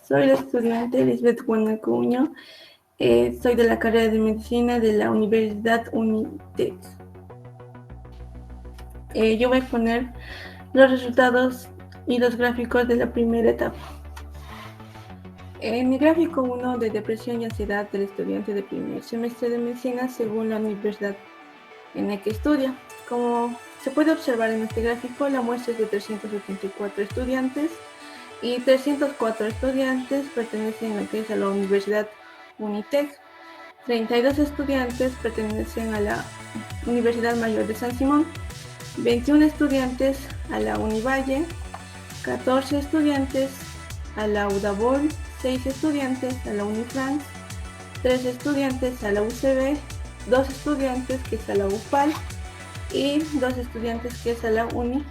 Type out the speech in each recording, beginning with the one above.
Soy la estudiante Lisbeth Guanacuño. Soy de la carrera de Medicina de la Universidad UNITEC. Yo voy a poner los resultados y los gráficos de la primera etapa. En el gráfico 1 de depresión y ansiedad del estudiante de primer semestre de medicina según la universidad en la que estudia. Como se puede observar en este gráfico, la muestra es de 384 estudiantes y 304 estudiantes pertenecen a lo que es a la Universidad UNITEC. 32 estudiantes pertenecen a la Universidad Mayor de San Simón, 21 estudiantes a la Univalle, 14 estudiantes a la UDABOL, 6 estudiantes a la Unifrance, 3 estudiantes a la UCB, 2 estudiantes que es a la UPAL y 2 estudiantes que es a la UNIC.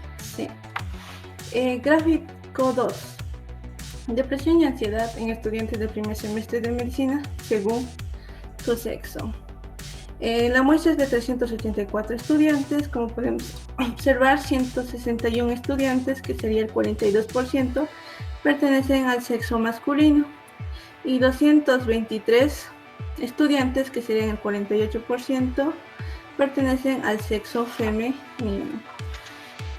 Gráfico 2. Depresión y ansiedad en estudiantes del primer semestre de medicina según su sexo. La muestra es de 384 estudiantes, como podemos observar, 161 estudiantes, que sería el 42%, pertenecen al sexo masculino y 223 estudiantes, que serían el 48%, pertenecen al sexo femenino.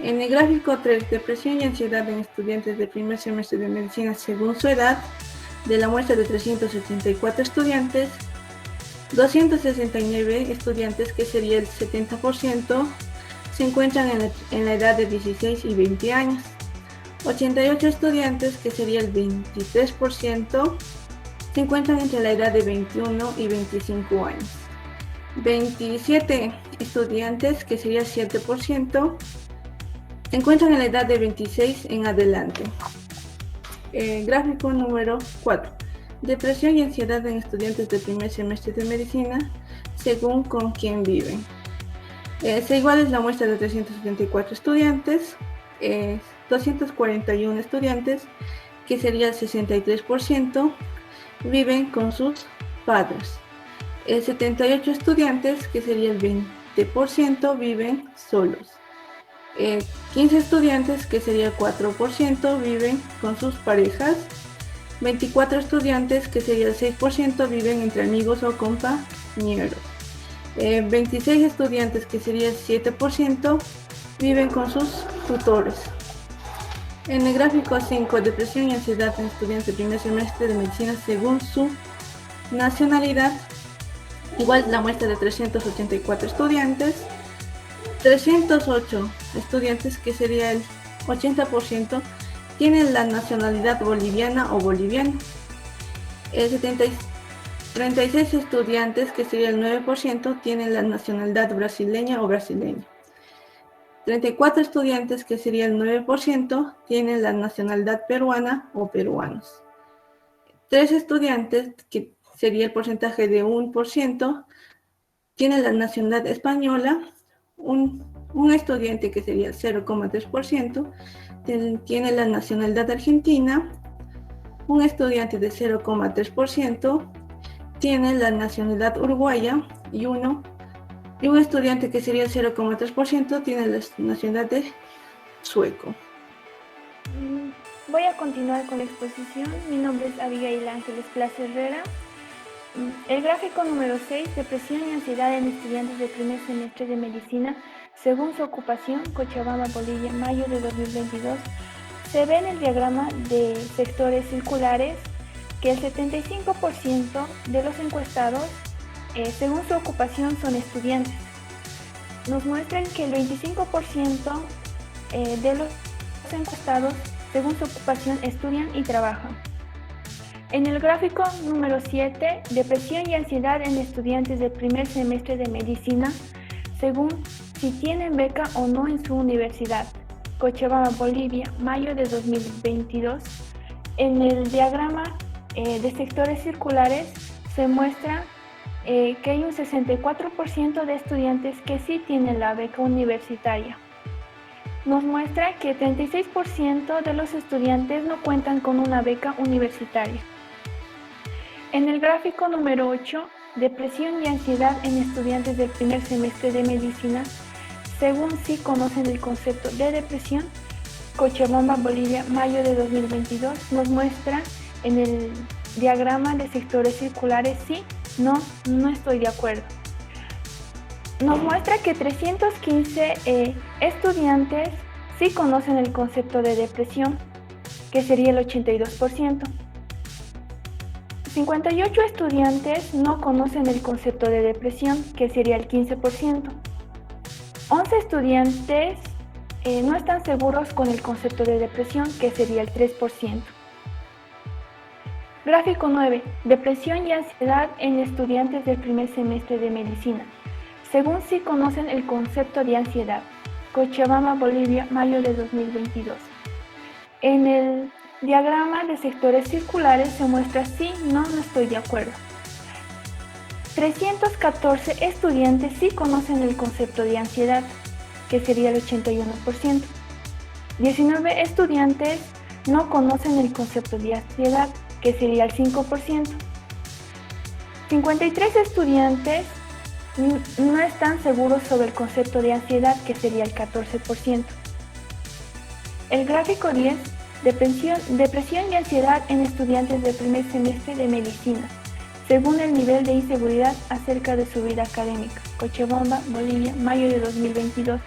En el gráfico 3, depresión y ansiedad en estudiantes de primer semestre de medicina según su edad, de la muestra de 384 estudiantes, 269 estudiantes, que sería el 70%, se encuentran en la edad de 16 y 20 años. 88 estudiantes, que sería el 23%, se encuentran entre la edad de 21 y 25 años. 27 estudiantes, que sería el 7%, se encuentran en la edad de 26 en adelante. Gráfico número 4. Depresión y ansiedad en estudiantes de primer semestre de medicina según con quién viven. Se igual es la muestra de 374 estudiantes, 241 estudiantes, que sería el 63%, viven con sus padres. 78 estudiantes, que sería el 20%, viven solos. 15 estudiantes, que sería el 4%, viven con sus parejas. 24 estudiantes, que sería el 6%, viven entre amigos o compañeros. 26 estudiantes, que sería el 7%, viven con sus tutores. En el gráfico 5, depresión y ansiedad en estudiantes de primer semestre de medicina según su nacionalidad, igual la muestra de 384 estudiantes, 308 estudiantes, que sería el 80%, tienen la nacionalidad boliviana o boliviano. 36 estudiantes, que sería el 9%, tienen la nacionalidad brasileña o brasileña. 34 estudiantes, que sería el 9%, tienen la nacionalidad peruana o peruanos. 3 estudiantes, que sería el porcentaje de 1%, tienen la nacionalidad española. Un estudiante, que sería el 0,3%, tiene la nacionalidad argentina. Un estudiante de 0,3% tiene la nacionalidad uruguaya y un estudiante, que sería el 0,3%, tiene la nacionalidad de sueco. Voy a continuar con la exposición. Mi nombre es Abigail Ángeles Plaza Herrera. El gráfico número 6, depresión y ansiedad en estudiantes de primer semestre de medicina según su ocupación, Cochabamba, Bolivia, mayo de 2022. Se ve en el diagrama de sectores circulares que el 75% de los encuestados, según su ocupación, son estudiantes. Nos muestran que el 25% de los encuestados, según su ocupación, estudian y trabajan. En el gráfico número 7, depresión y ansiedad en estudiantes del primer semestre de medicina, según si tienen beca o no en su universidad. Cochabamba, Bolivia, mayo de 2022. En el diagrama de sectores circulares se muestra que hay un 64% de estudiantes que sí tienen la beca universitaria. Nos muestra que 36% de los estudiantes no cuentan con una beca universitaria. En el gráfico número 8, depresión y ansiedad en estudiantes del primer semestre de medicina, según si conocen el concepto de depresión, Cochabamba, Bolivia, mayo de 2022, nos muestra en el diagrama de sectores circulares sí, no, no estoy de acuerdo. Nos muestra que 315 estudiantes sí conocen el concepto de depresión, que sería el 82%. 58 estudiantes no conocen el concepto de depresión, que sería el 15%. 11 estudiantes no están seguros con el concepto de depresión, que sería el 3%. Gráfico 9. Depresión y ansiedad en estudiantes del primer semestre de medicina. Según sí conocen el concepto de ansiedad. Cochabamba, Bolivia, mayo de 2022. En el diagrama de sectores circulares se muestra sí, no, no estoy de acuerdo. 314 estudiantes sí conocen el concepto de ansiedad, que sería el 81%. 19 estudiantes no conocen el concepto de ansiedad, que sería el 5%. 53 estudiantes no están seguros sobre el concepto de ansiedad, que sería el 14%. El gráfico 10, depresión y ansiedad en estudiantes del primer semestre de medicina, según el nivel de inseguridad acerca de su vida académica. Cochabamba, Bolivia, mayo de 2022.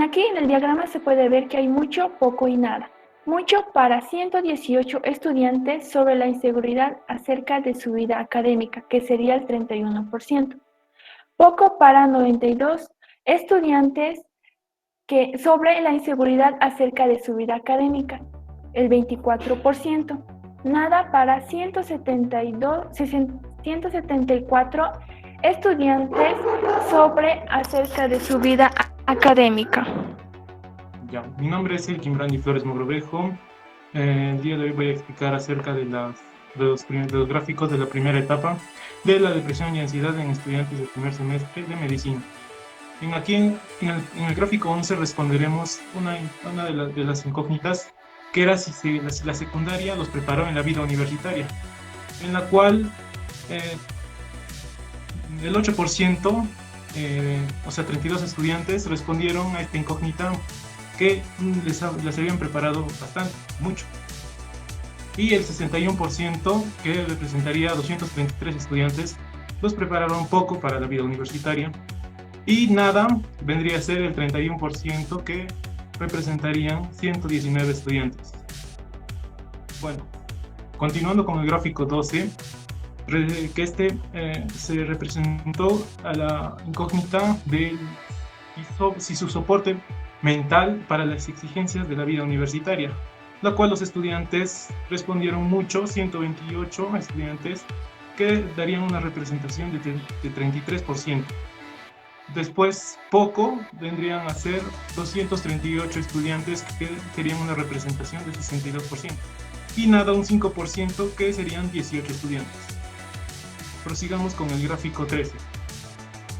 Aquí en el diagrama se puede ver que hay mucho, poco y nada. Mucho para 118 estudiantes sobre la inseguridad acerca de su vida académica, que sería el 31%. Poco para 92 estudiantes sobre la inseguridad acerca de su vida académica, el 24%. Nada para 174 estudiantes sobre acerca de su vida académica. Ya, mi nombre es Elkin Brandi Flores Mogrovejo. El día de hoy voy a explicar acerca de los gráficos de la primera etapa de la depresión y ansiedad en estudiantes del primer semestre de medicina. Aquí en el gráfico 11 responderemos una de las incógnitas, que era si la secundaria los preparó en la vida universitaria, en la cual el 8%, o sea 32 estudiantes, respondieron a esta incógnita que les habían preparado bastante, mucho. Y el 61%, que representaría a 233 estudiantes, los prepararon poco para la vida universitaria. Y nada vendría a ser el 31%, que representarían 119 estudiantes. Bueno, continuando con el gráfico 12, que se representó a la incógnita de si su soporte mental para las exigencias de la vida universitaria, la cual los estudiantes respondieron mucho, 128 estudiantes, que darían una representación de 33%. Después, poco vendrían a ser 238 estudiantes que querían una representación de 62%. Y nada, un 5%, que serían 18 estudiantes. Prosigamos con el gráfico 13,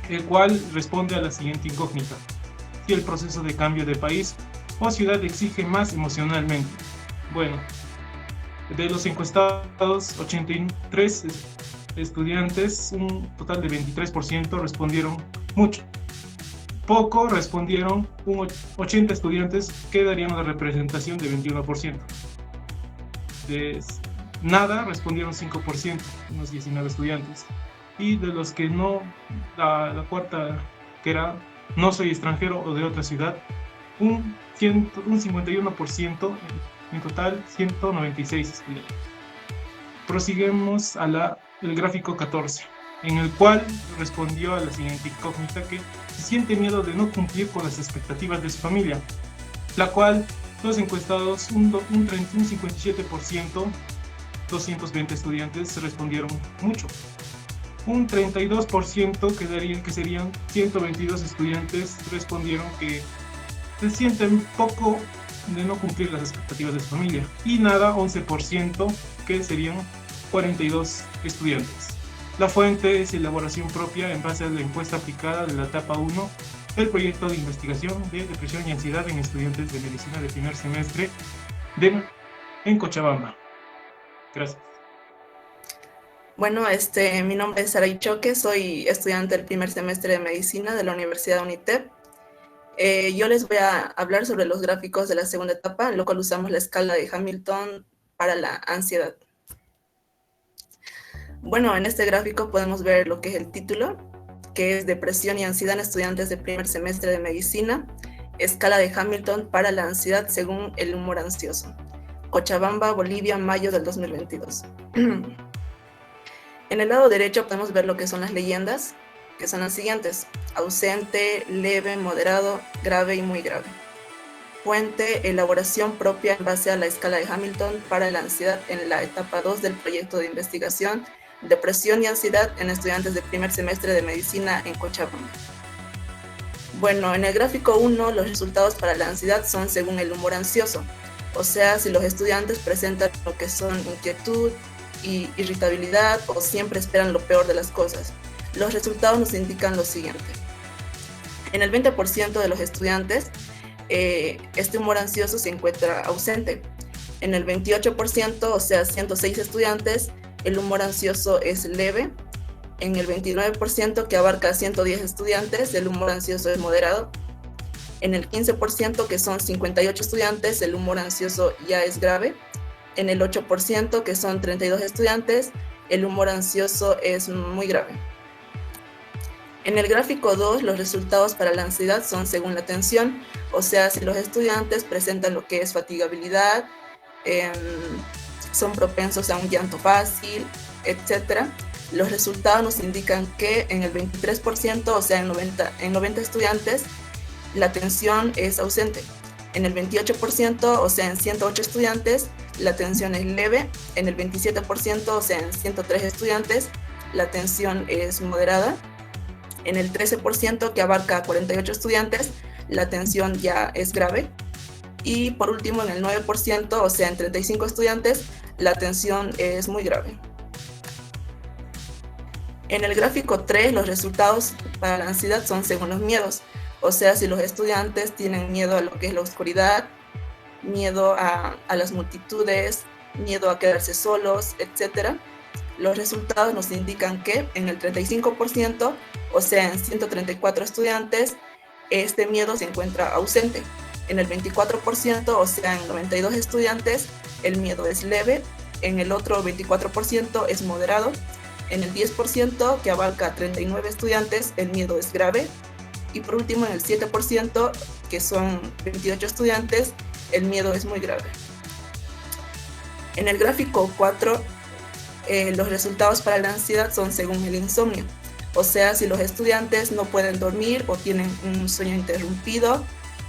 el cual responde a la siguiente incógnita: si el proceso de cambio de país o ciudad exige más emocionalmente. Bueno, de los encuestados, 83 estudiantes, un total de 23%, respondieron mucho. Poco respondieron 80 estudiantes, que darían una representación de 21%. De nada respondieron 5%, unos 19 estudiantes. Y de los que no, la cuarta, que era no soy extranjero o de otra ciudad, un 51%, en total 196 estudiantes. Prosiguemos a el gráfico 14, en el cual respondió a la siguiente incógnita, que siente miedo de no cumplir con las expectativas de su familia, la cual los encuestados, un 57%, 220 estudiantes, respondieron mucho. Un 32%, que serían 122 estudiantes, respondieron que se sienten poco de no cumplir las expectativas de su familia. Y nada, 11%, que serían 42 estudiantes. La fuente es elaboración propia en base a la encuesta aplicada de la etapa 1 del proyecto de investigación de depresión y ansiedad en estudiantes de medicina de primer semestre en Cochabamba. Gracias. Bueno, mi nombre es Saray Choque, soy estudiante del primer semestre de medicina de la Universidad UNITEP. Yo les voy a hablar sobre los gráficos de la segunda etapa, en lo cual usamos la escala de Hamilton para la ansiedad. Bueno, en este gráfico podemos ver lo que es el título, que es Depresión y ansiedad en estudiantes de primer semestre de medicina, escala de Hamilton para la ansiedad según el humor ansioso. Cochabamba, Bolivia, mayo del 2022. En el lado derecho podemos ver lo que son las leyendas, que son las siguientes: ausente, leve, moderado, grave y muy grave. Fuente: elaboración propia en base a la escala de Hamilton para la ansiedad en la etapa 2 del proyecto de investigación Depresión y ansiedad en estudiantes de primer semestre de medicina en Cochabamba. Bueno, en el gráfico 1 los resultados para la ansiedad son según el humor ansioso, o sea, si los estudiantes presentan lo que son inquietud y irritabilidad o siempre esperan lo peor de las cosas. Los resultados nos indican lo siguiente: en el 20% de los estudiantes este humor ansioso se encuentra ausente. En el 28%, o sea 106 estudiantes, el humor ansioso es leve. En el 29%, que abarca 110 estudiantes, el humor ansioso es moderado. En el 15%, que son 58 estudiantes, el humor ansioso ya es grave. En el 8%, que son 32 estudiantes, el humor ansioso es muy grave. En el gráfico 2, los resultados para la ansiedad son según la atención, o sea, si los estudiantes presentan lo que es fatigabilidad, son propensos a un llanto fácil, etc. Los resultados nos indican que en el 23%, o sea, en 90 estudiantes, la atención es ausente. En el 28%, o sea, en 108 estudiantes, la atención es leve. En el 27%, o sea, en 103 estudiantes, la atención es moderada. En el 13%, que abarca 48 estudiantes, la atención ya es grave. Y por último, en el 9%, o sea, en 35 estudiantes, la atención es muy grave. En el gráfico 3, los resultados para la ansiedad son según los miedos. O sea, si los estudiantes tienen miedo a lo que es la oscuridad, miedo a las multitudes, miedo a quedarse solos, etc. Los resultados nos indican que en el 35%, o sea, en 134 estudiantes, este miedo se encuentra ausente. En el 24%, o sea, en 92 estudiantes, el miedo es leve. En el otro 24% es moderado. En el 10%, que abarca 39 estudiantes, el miedo es grave. Y por último, en el 7%, que son 28 estudiantes, el miedo es muy grave. En el gráfico 4, los resultados para la ansiedad son según el insomnio. O sea, si los estudiantes no pueden dormir o tienen un sueño interrumpido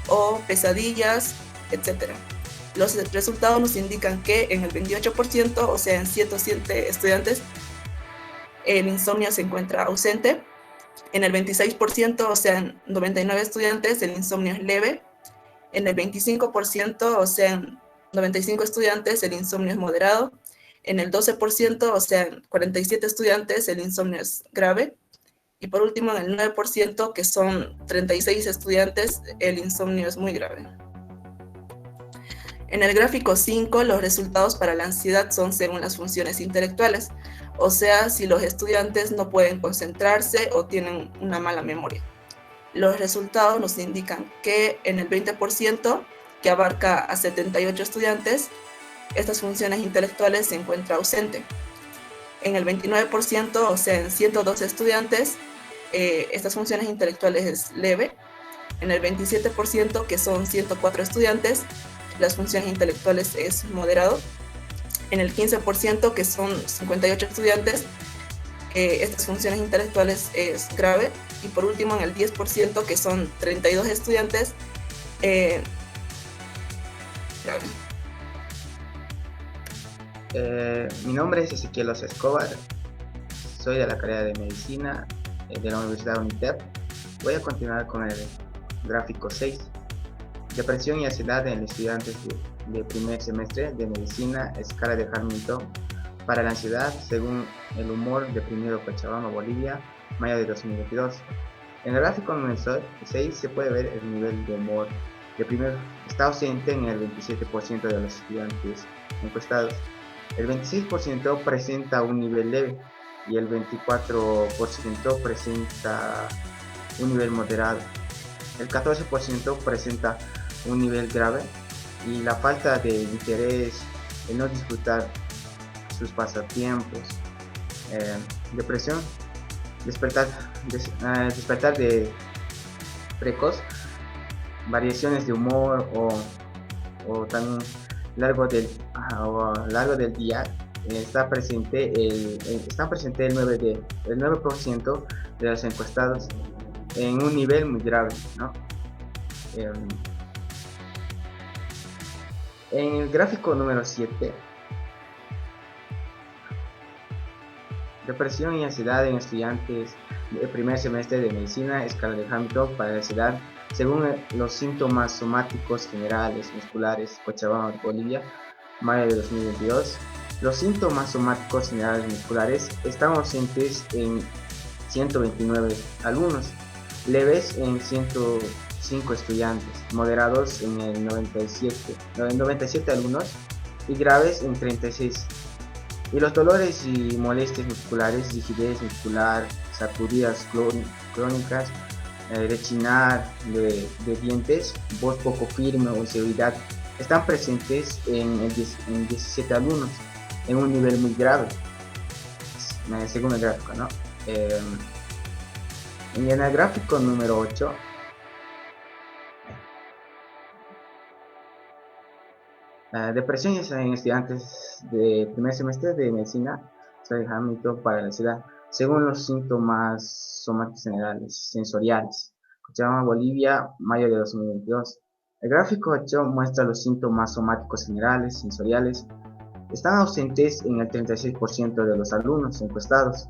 o pesadillas, etc. Los resultados nos indican que en el 28%, o sea, en 107 estudiantes, el insomnio se encuentra ausente. En el 26%, o sea, en 99 estudiantes, el insomnio es leve. En el 25%, o sea, en 95 estudiantes, el insomnio es moderado. En el 12%, o sea, en 47 estudiantes, el insomnio es grave. Y por último, en el 9%, que son 36 estudiantes, el insomnio es muy grave. En el gráfico 5, los resultados para la ansiedad son según las funciones intelectuales, o sea, si los estudiantes no pueden concentrarse o tienen una mala memoria. Los resultados nos indican que en el 20%, que abarca a 78 estudiantes, estas funciones intelectuales se encuentra ausente. En el 29%, o sea, en 112 estudiantes, estas funciones intelectuales es leve. En el 27%, que son 104 estudiantes, las funciones intelectuales es moderado. En el 15%, que son 58 estudiantes, estas funciones intelectuales es grave. Y por último, en el 10%, que son 32 estudiantes, grave. Mi nombre es Ezequiel Osa Escobar, soy de la carrera de Medicina de la Universidad UNITEP. Voy a continuar con el gráfico 6. Depresión y ansiedad en estudiantes de primer semestre de Medicina, escala de Hamilton para la ansiedad según el humor de primero Cochabamba, Bolivia, mayo de 2022. En el gráfico número 6 se puede ver el nivel de humor de primero está ausente en el 27% de los estudiantes encuestados. El 26% presenta un nivel leve y el 24% presenta un nivel moderado. el 14% presenta un nivel grave y la falta de interés, el no disfrutar sus pasatiempos, depresión, despertar, despertar de precoz, variaciones de humor o también largo del, largo del día, está presente el 9% de los encuestados en un nivel muy grave, ¿no? En el gráfico número 7, depresión y ansiedad en estudiantes del primer semestre de medicina, escala de Hamilton para la ansiedad, según los síntomas somáticos generales musculares, Cochabamba, Bolivia, mayo de 2022. Los síntomas somáticos generales musculares están ausentes en 129 alumnos, leves en 105 estudiantes, moderados en el 97 alumnos y graves en 36. Y los dolores y molestias musculares, rigidez muscular, sacudidas crónicas, rechinar de dientes, voz poco firme o inseguridad, están presentes en 17 alumnos, en un nivel muy grave, según el gráfico, ¿no? En el gráfico número 8, depresión en estudiantes de primer semestre de medicina, de Hamilton para la ansiedad, según los síntomas somáticos generales, sensoriales. Cochabamba, Bolivia, mayo de 2022. El gráfico 8 muestra los síntomas somáticos generales, sensoriales. Están ausentes en el 36% de los alumnos encuestados,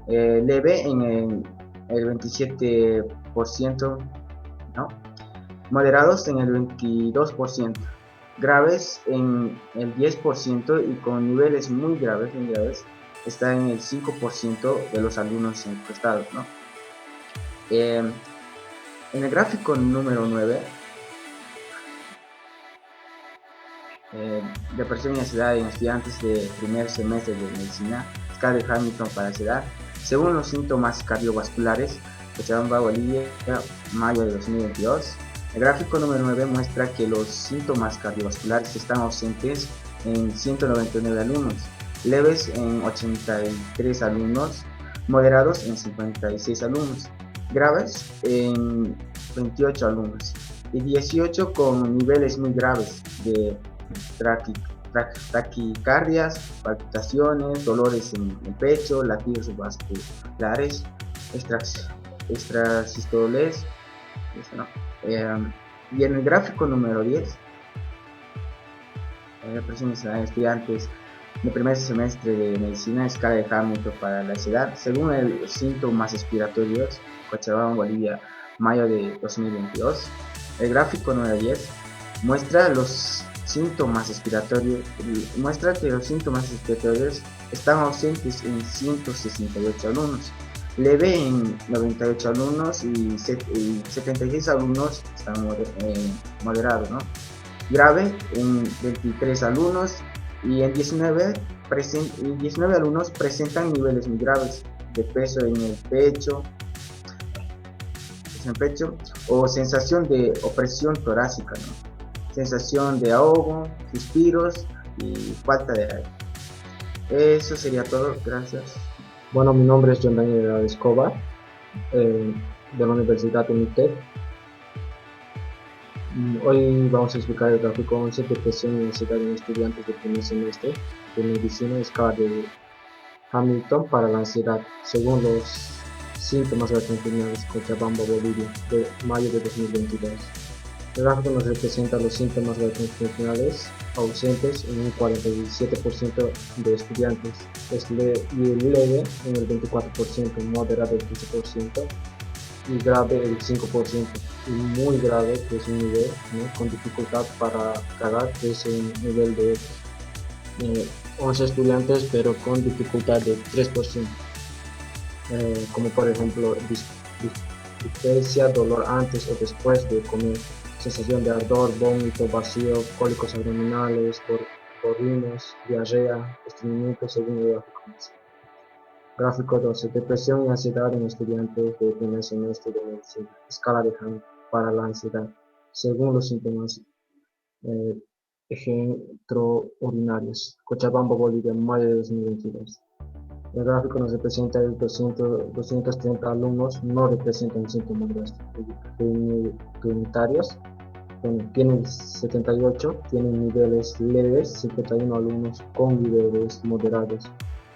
leve en el 27%, ¿no? Moderados en el 22%, graves en el 10% y con niveles muy graves, está en el 5% de los alumnos encuestados, ¿no? En el gráfico número 9, depresión y ansiedad en estudiantes de primer semestre de medicina, escala de Hamilton para ansiedad, según los síntomas cardiovasculares, Cochabamba, Bolivia, mayo de 2022. El gráfico número 9 muestra que los síntomas cardiovasculares están ausentes en 199 alumnos, leves en 83 alumnos, moderados en 56 alumnos, graves en 28 alumnos y 18 con niveles muy graves de taquicardias, palpitaciones, dolores en el pecho, latidos vasculares, extrasistoles, ¿no? Y en el gráfico número 10, presencia de estudiantes de primer semestre de medicina, escala de Hamilton para la ansiedad, según los síntomas respiratorios, Cochabamba, Bolivia, mayo de 2022. El gráfico número 10 muestra los síntomas respiratorios, muestra que los síntomas respiratorios están ausentes en 168 alumnos, leve en 98 alumnos y 76 alumnos están moderados, ¿no? Grave en 23 alumnos y en 19 alumnos presentan niveles muy graves de peso en el pecho o sensación de opresión torácica, ¿no? Sensación de ahogo, suspiros y falta de aire. Eso sería todo, gracias. Bueno, mi nombre es John Daniel Escobar, de la Universidad UNITEP. Hoy vamos a explicar el gráfico 11, depresión y ansiedad en estudiantes de primer semestre de medicina, escala de Hamilton para la ansiedad, según los síntomas gastrointestinales, Cochabamba, Bolivia, de mayo de 2022. El gráfico nos representa los síntomas gastrointestinales ausentes en un 47% de estudiantes, y el leve en el 24%, moderado el 15% y grave el 5%, y muy grave, que es un nivel, ¿no?, con dificultad para cagar, que es un nivel de 11 estudiantes, pero con dificultad de 3%, como por ejemplo dispepsia, dolor antes o después de comer, sensación de ardor, vómito, vacío, cólicos abdominales, borrinos, diarrea, estreñimiento, según el gráfico. Gráfico 12, depresión y ansiedad en estudiantes de primer semestre de medicina, escala de Hamilton. para la ansiedad, según los síntomas genitourinarios. Cochabamba, Bolivia, mayo de 2022. El gráfico nos representa el 230 alumnos no representan síntomas genitourinarios. Tienen 78, tienen niveles leves, 51 alumnos con niveles moderados,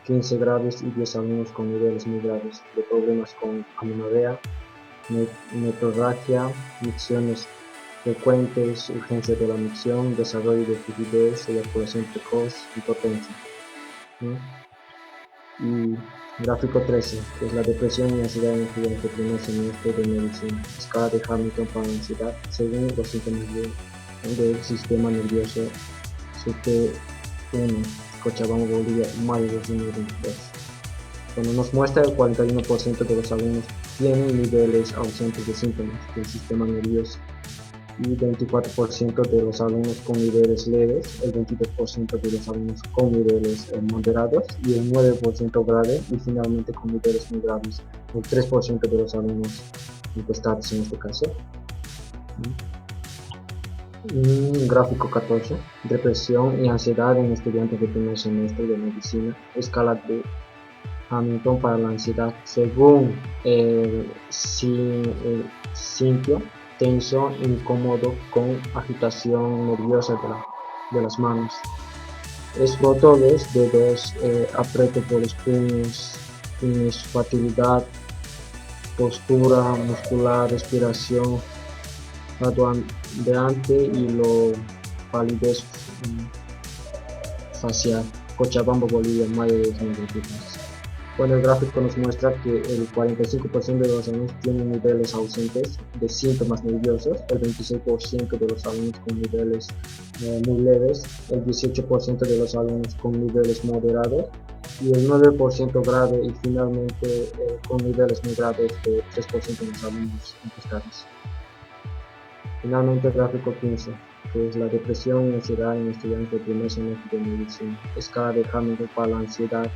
15 graves y 10 alumnos con niveles muy graves de problemas con amenorrea, metorragia, micciones frecuentes, urgencia de la micción, desarrollo de frigidez, eyaculación precoz, impotencia. Y gráfico 13, que es la depresión y ansiedad en estudiantes de primer semestre de medicina, escala de Hamilton para la ansiedad según los síntomas del sistema nervioso CT1, Cochabamba, Bolivia, mayo de 2023. Cuando nos muestra el 41% de los alumnos tienen niveles ausentes de síntomas del sistema nervioso y 24% de los alumnos con niveles leves, el 22% de los alumnos con niveles moderados y el 9% grave y finalmente con niveles muy graves, el 3% de los alumnos encuestados en este caso. Gráfico 14, depresión y ansiedad en estudiantes de primer semestre de medicina, escala de Hamilton para la ansiedad según el sitio tenso, incómodo, con agitación nerviosa de las manos. Esfroto de los dedos, aprieto por los puños, facilidad, postura muscular, respiración jadeante y palidez facial. Cochabamba, Bolivia, mayo de 2023. Bueno, el gráfico nos muestra que el 45% de los alumnos tienen niveles ausentes de síntomas nerviosos, el 26% de los alumnos con niveles muy leves, el 18% de los alumnos con niveles moderados y el 9% grave y finalmente con niveles muy graves de 3% de los alumnos encuestados. Finalmente el gráfico 15, que es la depresión y ansiedad en estudiantes de primer semestre de medicina, escala de Hamilton para la ansiedad.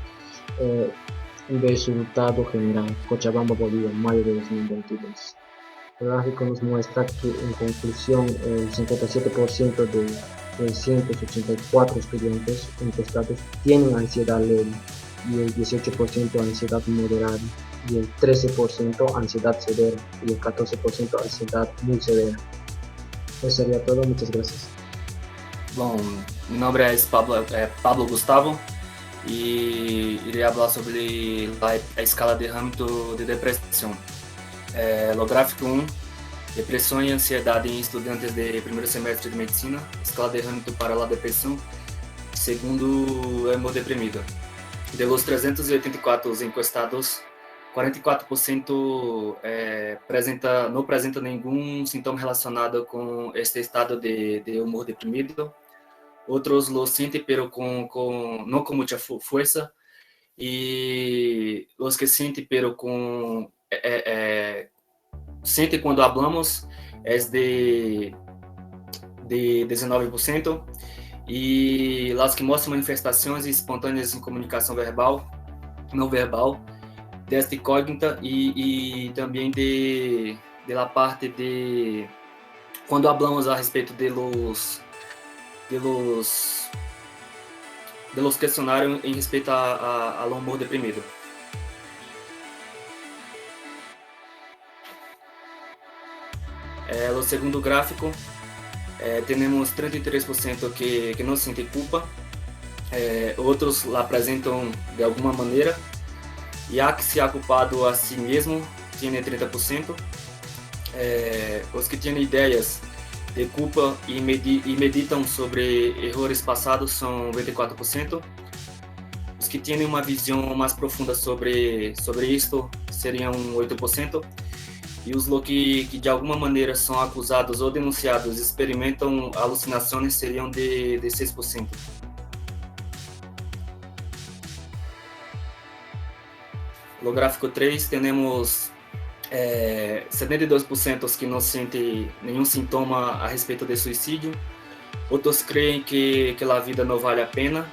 Resultado general, Cochabamba, Bolivia, mayo de 2022. El gráfico nos muestra que en conclusión el 57% de 184 estudiantes encuestados tienen ansiedad leve y el 18% ansiedad moderada y el 13% ansiedad severa y el 14% ansiedad muy severa. Eso sería todo, muchas gracias. Bom, meu nome é Pablo Gustavo e irei falar sobre a escala de Hamilton de depressão. No gráfico 1, depressão e ansiedade em estudantes de primeiro semestre de medicina, escala de Hamilton para a depressão, segundo hemodeprimido. De los 384 encuestados, 44% não apresenta nenhum sintoma relacionado com este estado de humor deprimido. Outros lo sentem, pero não com muita força. E os que sentem, pero sentem quando hablamos, é de 19%. E as que mostram manifestações espontâneas em comunicação verbal, não verbal, teste cognita e também de la parte de quando hablamos a respeito de los questionários em respeito ao humor deprimido. No segundo gráfico, temos 33% que não sentem culpa, outros la apresentam de alguma maneira, e há que se ha culpado a si mesmo, tem 30%, os que têm ideias de culpa e meditam sobre erros passados são 24%, os que têm uma visão mais profunda sobre isto seriam 8%, e os que de alguma maneira são acusados ou denunciados experimentam alucinações seriam de 6%. No gráfico 3, temos 72% que não sentem nenhum sintoma a respeito de suicídio, outros creem que a vida não vale a pena,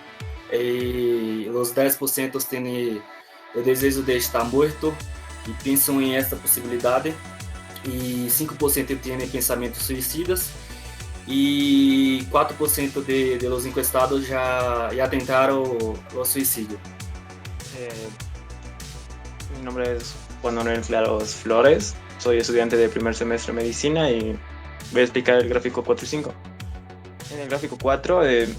e os 10% têm o desejo de estar morto e pensam em essa possibilidade, y 5% tienen pensamientos suicidas y 4% de los encuestados ya tentaron los suicidios. Mi nombre es Juan Manuel Claros Flores, soy estudiante de primer semestre de medicina y voy a explicar el gráfico 4 y 5. En el gráfico 4, de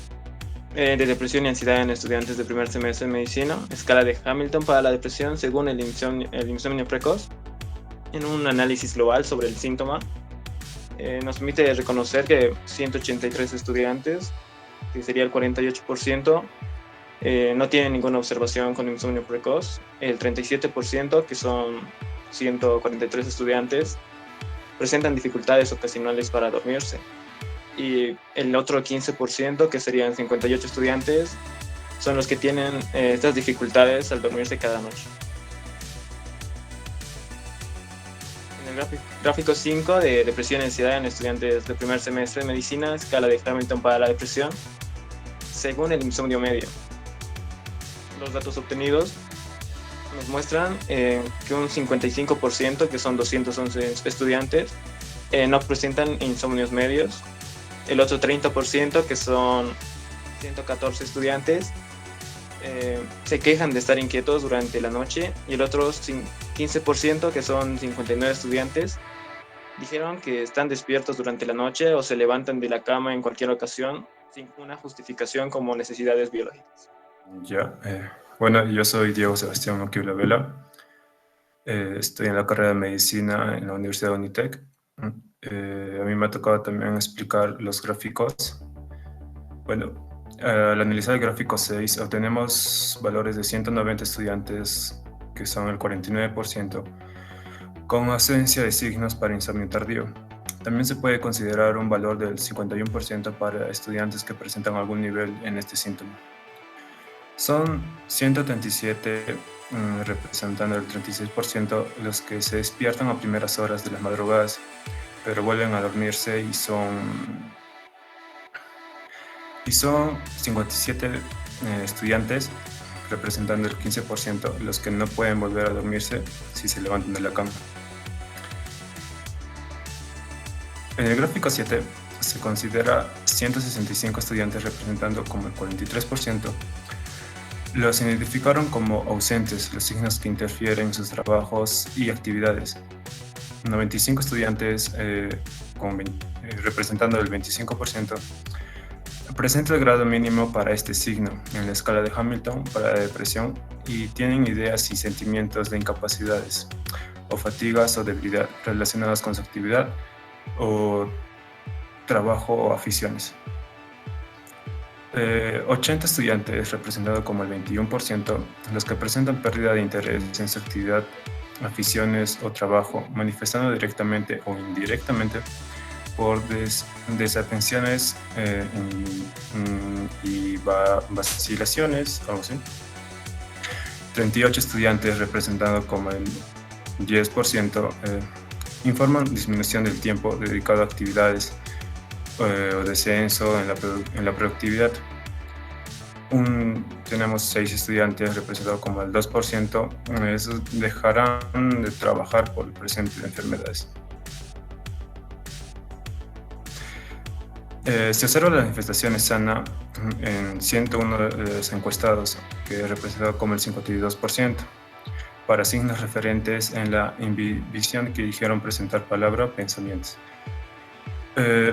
depresión y ansiedad en estudiantes de primer semestre de medicina, escala de Hamilton para la depresión según el insomnio precoz. En un análisis global sobre el síntoma, nos permite reconocer que 183 estudiantes, que sería el 48%, no tienen ninguna observación con insomnio precoz. El 37%, que son 143 estudiantes, presentan dificultades ocasionales para dormirse. Y el otro 15%, que serían 58 estudiantes, son los que tienen estas dificultades al dormirse cada noche. En el gráfico 5 de depresión y ansiedad en estudiantes de primer semestre de medicina, escala de Hamilton para la depresión, según el insomnio medio. Los datos obtenidos nos muestran que un 55%, que son 211 estudiantes, no presentan insomnios medios. El otro 30%, que son 114 estudiantes, se quejan de estar inquietos durante la noche, y el otro 15%, que son 59 estudiantes, dijeron que están despiertos durante la noche o se levantan de la cama en cualquier ocasión sin una justificación como necesidades biológicas. Bueno, yo soy Diego Sebastián Oquibla Vela, estoy en la carrera de Medicina en la Universidad de Unitec. A mí me ha tocado también explicar los gráficos. Bueno, al analizar el gráfico 6, obtenemos valores de 190 estudiantes, que son el 49%, con ausencia de signos para insomnio tardío. También se puede considerar un valor del 51% para estudiantes que presentan algún nivel en este síntoma. Son 137, representando el 36%, los que se despiertan a primeras horas de las madrugadas, pero vuelven a dormirse, y son 57 estudiantes, representando el 15%, los que no pueden volver a dormirse si se levantan de la cama. En el gráfico 7 se considera 165 estudiantes, representando como el 43%. Los identificaron como ausentes, los signos que interfieren en sus trabajos y actividades. 95 estudiantes, representando el 25%, presenta el grado mínimo para este signo en la escala de Hamilton para la depresión, y tienen ideas y sentimientos de incapacidades o fatigas o debilidad relacionadas con su actividad o trabajo o aficiones. 80 estudiantes, representado como el 21%, los que presentan pérdida de interés en su actividad, aficiones o trabajo, manifestando directamente o indirectamente por desatenciones y vacilaciones, algo así. 38 estudiantes, representado como el 10%, informan disminución del tiempo dedicado a actividades o descenso en la productividad. Tenemos 6 estudiantes, representados como el 2%, esos dejarán de trabajar por el presente de enfermedades. Se observa la manifestación sana en 101 de los encuestados, que es representado como el 52%, para signos referentes en la inhibición que dijeron presentar palabra o pensamientos.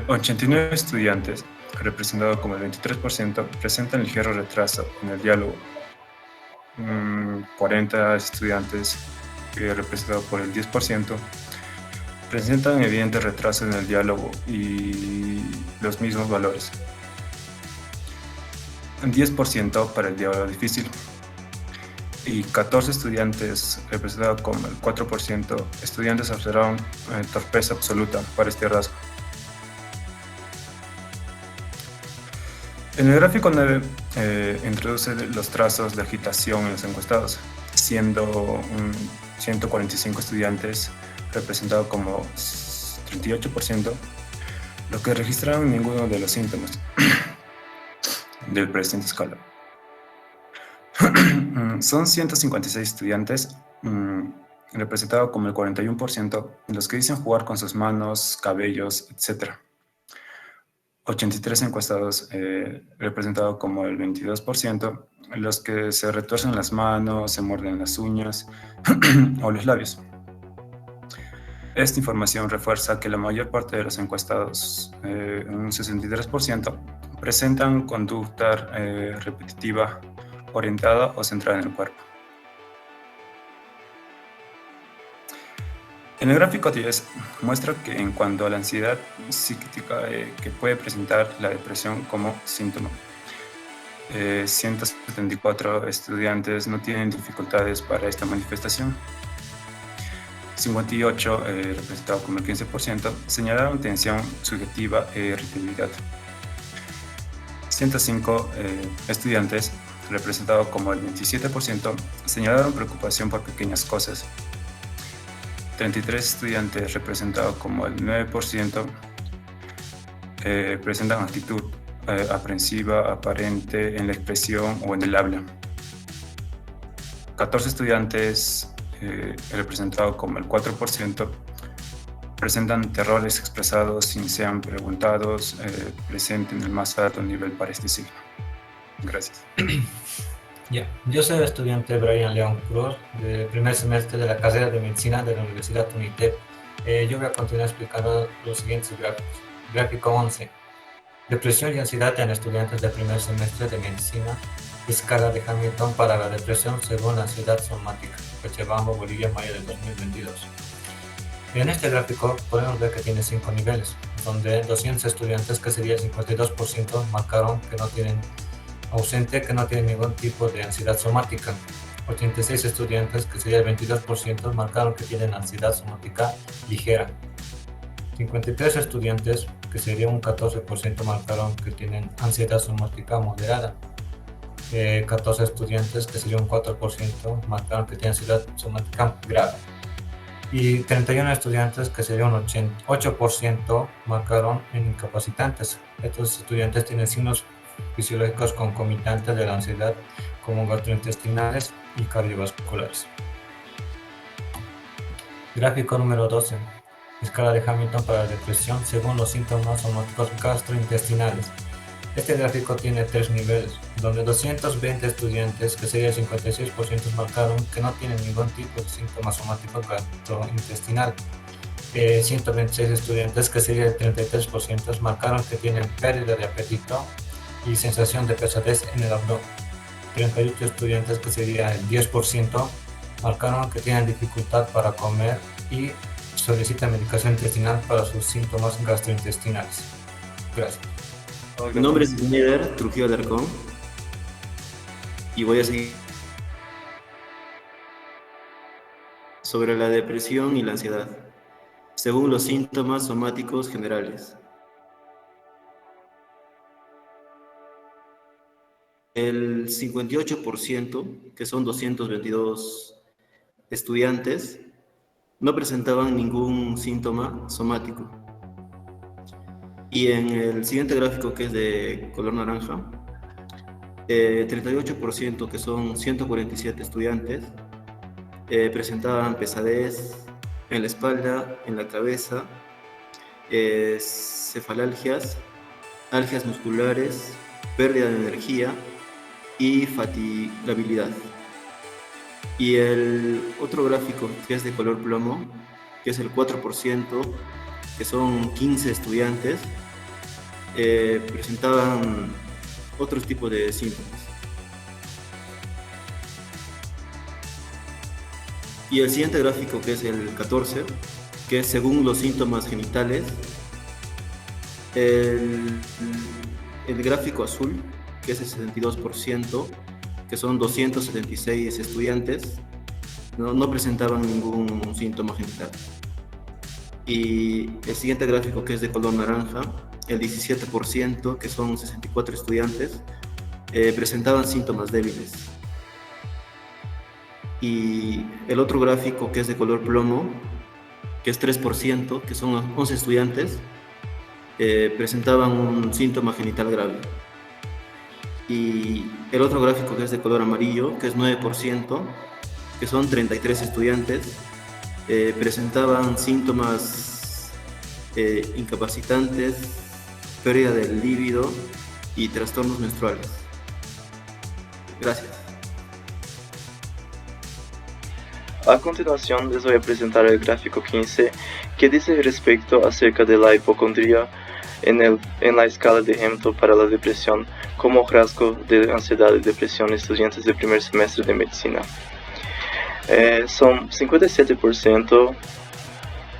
89 estudiantes, representado como el 23%, presentan ligero retraso en el diálogo. 40 estudiantes, representados por el 10%, presentan evidente retraso en el diálogo y los mismos valores. 10% para el diálogo difícil. Y 14 estudiantes, representados como el 4%, estudiantes observaron torpeza absoluta para este rasgo. En el gráfico 9 introduce los trazos de agitación en los encuestados, siendo 145 estudiantes, representados como 38%, los que registraron ninguno de los síntomas del presente escala. Son 156 estudiantes, representado como el 41%, los que dicen jugar con sus manos, cabellos, etc. 83 encuestados, representado como el 22%, los que se retuercen las manos, se muerden las uñas o los labios. Esta información refuerza que la mayor parte de los encuestados, un 63%, presentan conducta repetitiva, orientada o centrada en el cuerpo. En el gráfico 10 muestra que en cuanto a la ansiedad psíquica que puede presentar la depresión como síntoma, 174 estudiantes no tienen dificultades para esta manifestación. 58, representado como el 15%, señalaron tensión subjetiva e irritabilidad. 105 estudiantes, representado como el 27%, señalaron preocupación por pequeñas cosas. 33 estudiantes, representado como el 9%, presentan actitud aprensiva aparente en la expresión o en el habla. 14 estudiantes, representado como el 4%, presentan terrores expresados sin sean preguntados, presenten el más alto nivel para este signo. Gracias. Yo soy el estudiante Brian León Cruz, del primer semestre de la carrera de Medicina de la Universidad UNITEP. Yo voy a continuar explicando los siguientes gráficos. Gráfico 11. Depresión y ansiedad en estudiantes del primer semestre de Medicina. Escala de Hamilton para la depresión según la ansiedad somática. Cochabamba, Bolivia, mayo de 2022. En este gráfico podemos ver que tiene 5 niveles, donde 200 estudiantes, que sería el 52%, marcaron que no tienen ausente, que no tienen ningún tipo de ansiedad somática. 86 estudiantes, que sería el 22%, marcaron que tienen ansiedad somática ligera. 53 estudiantes, que sería un 14%, marcaron que tienen ansiedad somática moderada. 14 estudiantes, que sería un 4%, marcaron que tienen ansiedad somática grave. Y 31 estudiantes, que sería un 8%, marcaron en incapacitantes. Estos estudiantes tienen signos fisiológicos concomitantes de la ansiedad, como gastrointestinales y cardiovasculares. Gráfico número 12. Escala de Hamilton para la depresión según los síntomas somáticos gastrointestinales. Este gráfico tiene 3 niveles, donde 220 estudiantes, que sería el 56%, marcaron que no tienen ningún tipo de síntoma somático gastrointestinal. 126 estudiantes, que sería el 33%, marcaron que tienen pérdida de apetito y sensación de pesadez en el abdomen. 38 estudiantes, que sería el 10%, marcaron que tienen dificultad para comer y solicitan medicación intestinal para sus síntomas gastrointestinales. Gracias. Mi nombre es Neder Trujillo Alarcón y voy a seguir sobre la depresión y la ansiedad, según los síntomas somáticos generales. El 58%, que son 222 estudiantes, no presentaban ningún síntoma somático. Y en el siguiente gráfico, que es de color naranja, 38%, que son 147 estudiantes, presentaban pesadez en la espalda, en la cabeza, cefalalgias, algias musculares, pérdida de energía y fatigabilidad. Y el otro gráfico, que es de color plomo, que es el 4%, que son 15 estudiantes, presentaban otros tipos de síntomas. Y el siguiente gráfico, que es el 14, que es según los síntomas genitales. El gráfico azul, que es el 62%, que son 276 estudiantes, no presentaban ningún síntoma genital. Y el siguiente gráfico, que es de color naranja, el 17%, que son 64 estudiantes, presentaban síntomas débiles. Y el otro gráfico, que es de color plomo, que es 3%, que son 11 estudiantes, presentaban un síntoma genital grave. Y el otro gráfico, que es de color amarillo, que es 9%, que son 33 estudiantes, presentaban síntomas incapacitantes, pérdida del líbido y trastornos menstruales. Gracias. A continuación les voy a presentar el gráfico 15 que dice respecto acerca de la hipocondría en la escala de Hamilton para la depresión como rasgo de ansiedad y depresión en estudiantes de primer semestre de medicina. Son 57%,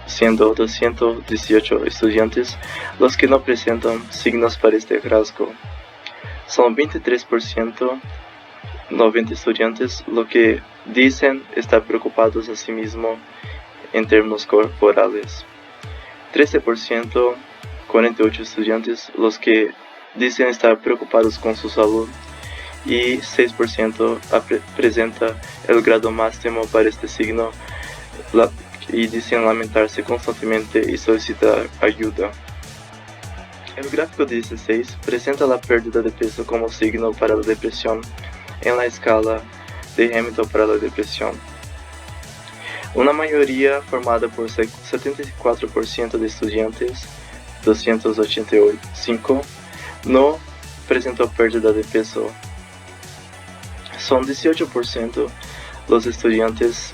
siendo 218 estudiantes los que no presentan signos para este rasgo. Son 23%, 90 estudiantes los que dicen estar preocupados a sí mismos en términos corporales. 13%, 48 estudiantes los que dicen estar preocupados con su salud. Y 6% presenta el grado máximo para este signo y dicen lamentarse constantemente y solicitar ayuda. El gráfico 16 presenta la pérdida de peso como signo para la depresión en la escala de Hamilton para la depresión. Una mayoría formada por 74% de estudiantes, 285, no presentó pérdida de peso. Son 18% los estudiantes,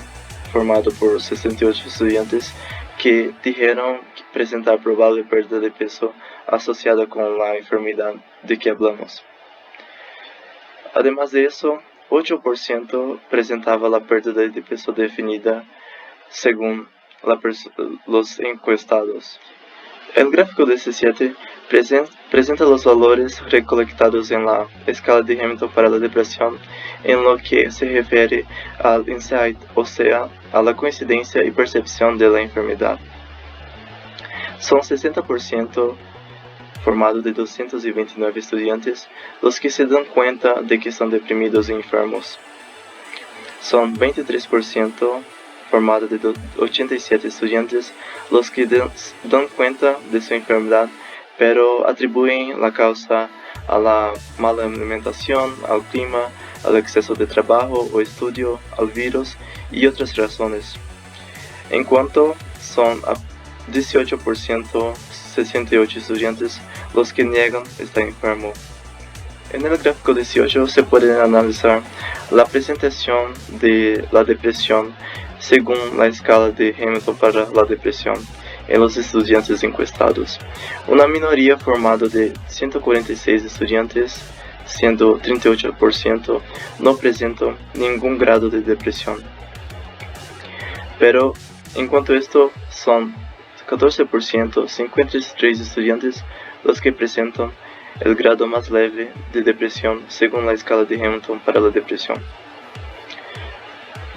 formados por 68 estudiantes, que dijeron presentar probable pérdida de peso asociada con la enfermedad de que hablamos. Además de eso, 8% presentaba la pérdida de peso definida según los encuestados. El gráfico 17 presenta los valores recolectados en la escala de Hamilton para la depresión en lo que se refiere al insight, o sea, a la coincidencia y percepción de la enfermedad. Son 60%, formado de 229 estudiantes, los que se dan cuenta de que están deprimidos y enfermos. Son 23%, formado de 87 estudiantes, los que dan cuenta de su enfermedad, pero atribuyen la causa a la mala alimentación, al clima, al exceso de trabajo o estudio, al virus y otras razones. En cuanto son a 18%, 68 estudiantes los que niegan estar enfermo. En el gráfico 18 se puede analizar la presentación de la depresión según la escala de Hamilton para la depresión en los estudiantes encuestados. Una minoría formada de 146 estudiantes, siendo 38%, no presentan ningún grado de depresión. Pero en cuanto a esto, son 14%, 53 estudiantes los que presentan el grado más leve de depresión según la escala de Hamilton para la depresión.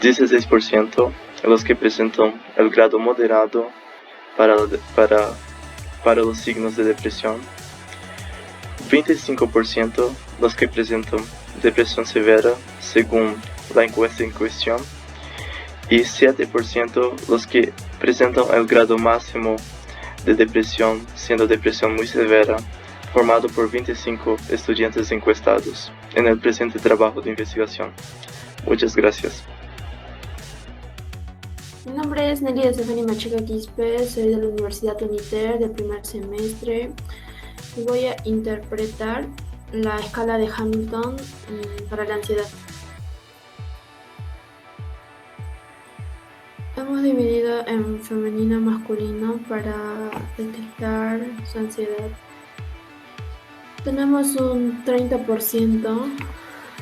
16% los que presentan el grado moderado para los signos de depresión. 25% los que presentan depresión severa según la encuesta en cuestión. Y 7% los que presentan el grado máximo de depresión, siendo depresión muy severa, formado por 25 estudiantes encuestados en el presente trabajo de investigación. Muchas gracias. Mi nombre es Nelly Estefany Machuca Quispe, soy de la Universidad UNITER de primer semestre y voy a interpretar la escala de Hamilton para la ansiedad. Hemos dividido en femenino y masculino para detectar su ansiedad. Tenemos un 30%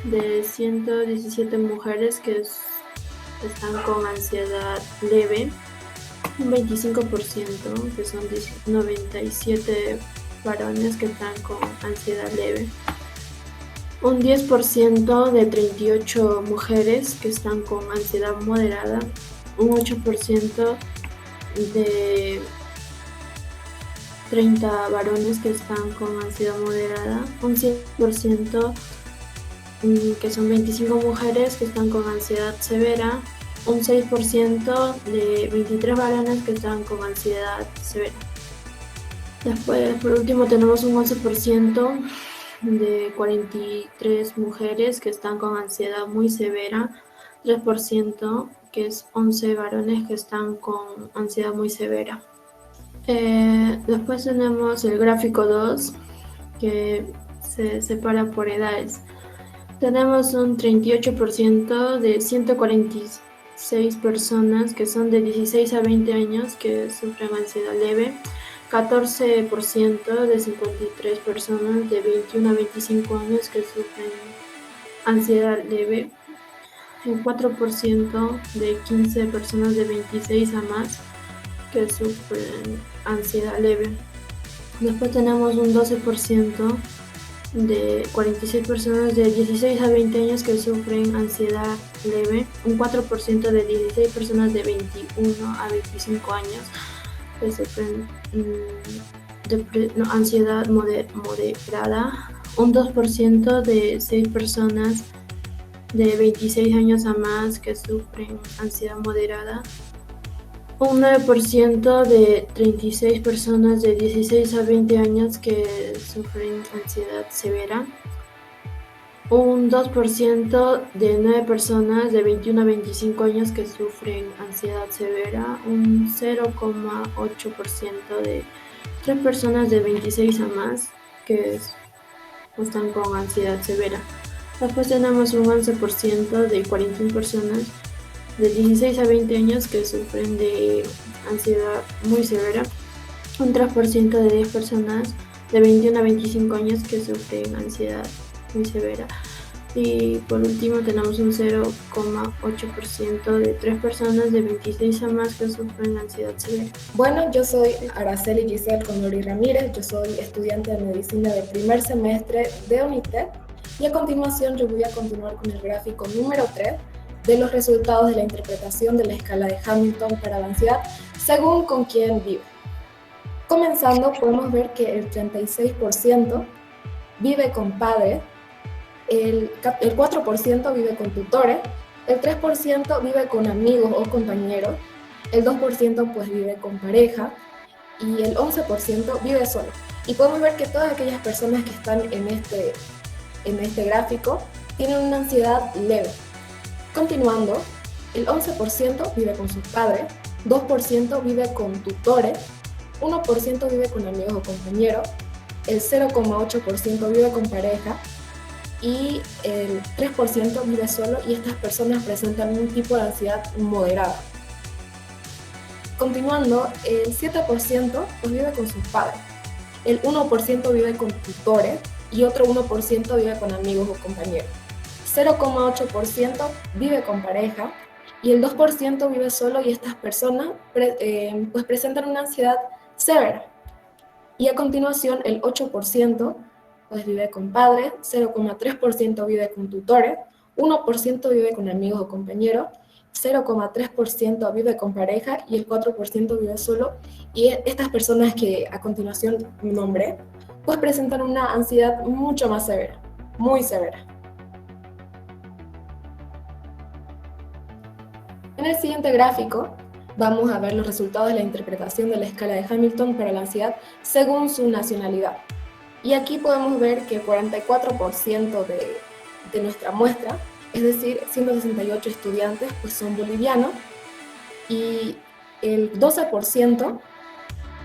de 117 mujeres que están con ansiedad leve, un 25% que son 97 varones que están con ansiedad leve, un 10% de 38 mujeres que están con ansiedad moderada, un 8% de 30 varones que están con ansiedad moderada, un 100% que son 25 mujeres que están con ansiedad severa, un 6% de 23 varones que están con ansiedad severa. Después, por último, tenemos un 11% de 43 mujeres que están con ansiedad muy severa, 3% que es 11 varones que están con ansiedad muy severa. Después tenemos el gráfico 2, que se separa por edades. Tenemos un 38% de 146 personas que son de 16 a 20 años que sufren ansiedad leve, 14% de 53 personas de 21 a 25 años que sufren ansiedad leve, el 4% de 15 personas de 26 a más que sufren ansiedad leve. Después tenemos un 12% de 46 personas de 16 a 20 años que sufren ansiedad leve, un 4% de 16 personas de 21 a 25 años que sufren ansiedad moderada, un 2% de 6 personas de 26 años a más que sufren ansiedad moderada, un 9% de 36 personas de 16 a 20 años que sufren ansiedad severa, un 2% de 9 personas de 21 a 25 años que sufren ansiedad severa, un 0,8% de 3 personas de 26 a más que están con ansiedad severa. Después tenemos un 11% de 41 personas de 16 a 20 años que sufren de ansiedad muy severa, un 3% de 10 personas de 21 a 25 años que sufren ansiedad muy severa, y por último tenemos un 0,8% de 3 personas de 26 a más que sufren ansiedad severa. Bueno, yo soy Araceli Giselle Condori Ramírez, yo soy estudiante de medicina del primer semestre de UNITEP, y a continuación yo voy a continuar con el gráfico número 3 de los resultados de la interpretación de la escala de Hamilton para la ansiedad según con quién vive. Comenzando, podemos ver que el 36% vive con padres, el 4% vive con tutores, el 3% vive con amigos o compañeros, el 2% pues vive con pareja y el 11% vive solo. Y podemos ver que todas aquellas personas que están en este gráfico tienen una ansiedad leve. Continuando, el 11% vive con sus padres, 2% vive con tutores, 1% vive con amigos o compañeros, el 0,8% vive con pareja y el 3% vive solo, y estas personas presentan un tipo de ansiedad moderada. Continuando, el 7% pues vive con sus padres, el 1% vive con tutores y otro 1% vive con amigos o compañeros. 0,8% vive con pareja y el 2% vive solo, y estas personas pues presentan una ansiedad severa. Y a continuación el 8% pues vive con padres, 0,3% vive con tutores, 1% vive con amigos o compañeros, 0,3% vive con pareja y el 4% vive solo, y estas personas que a continuación nombré pues presentan una ansiedad mucho más severa, muy severa. En el siguiente gráfico vamos a ver los resultados de la interpretación de la escala de Hamilton para la ansiedad según su nacionalidad. Y aquí podemos ver que el 44% de nuestra muestra, es decir, 168 estudiantes, pues son bolivianos, y el 12%,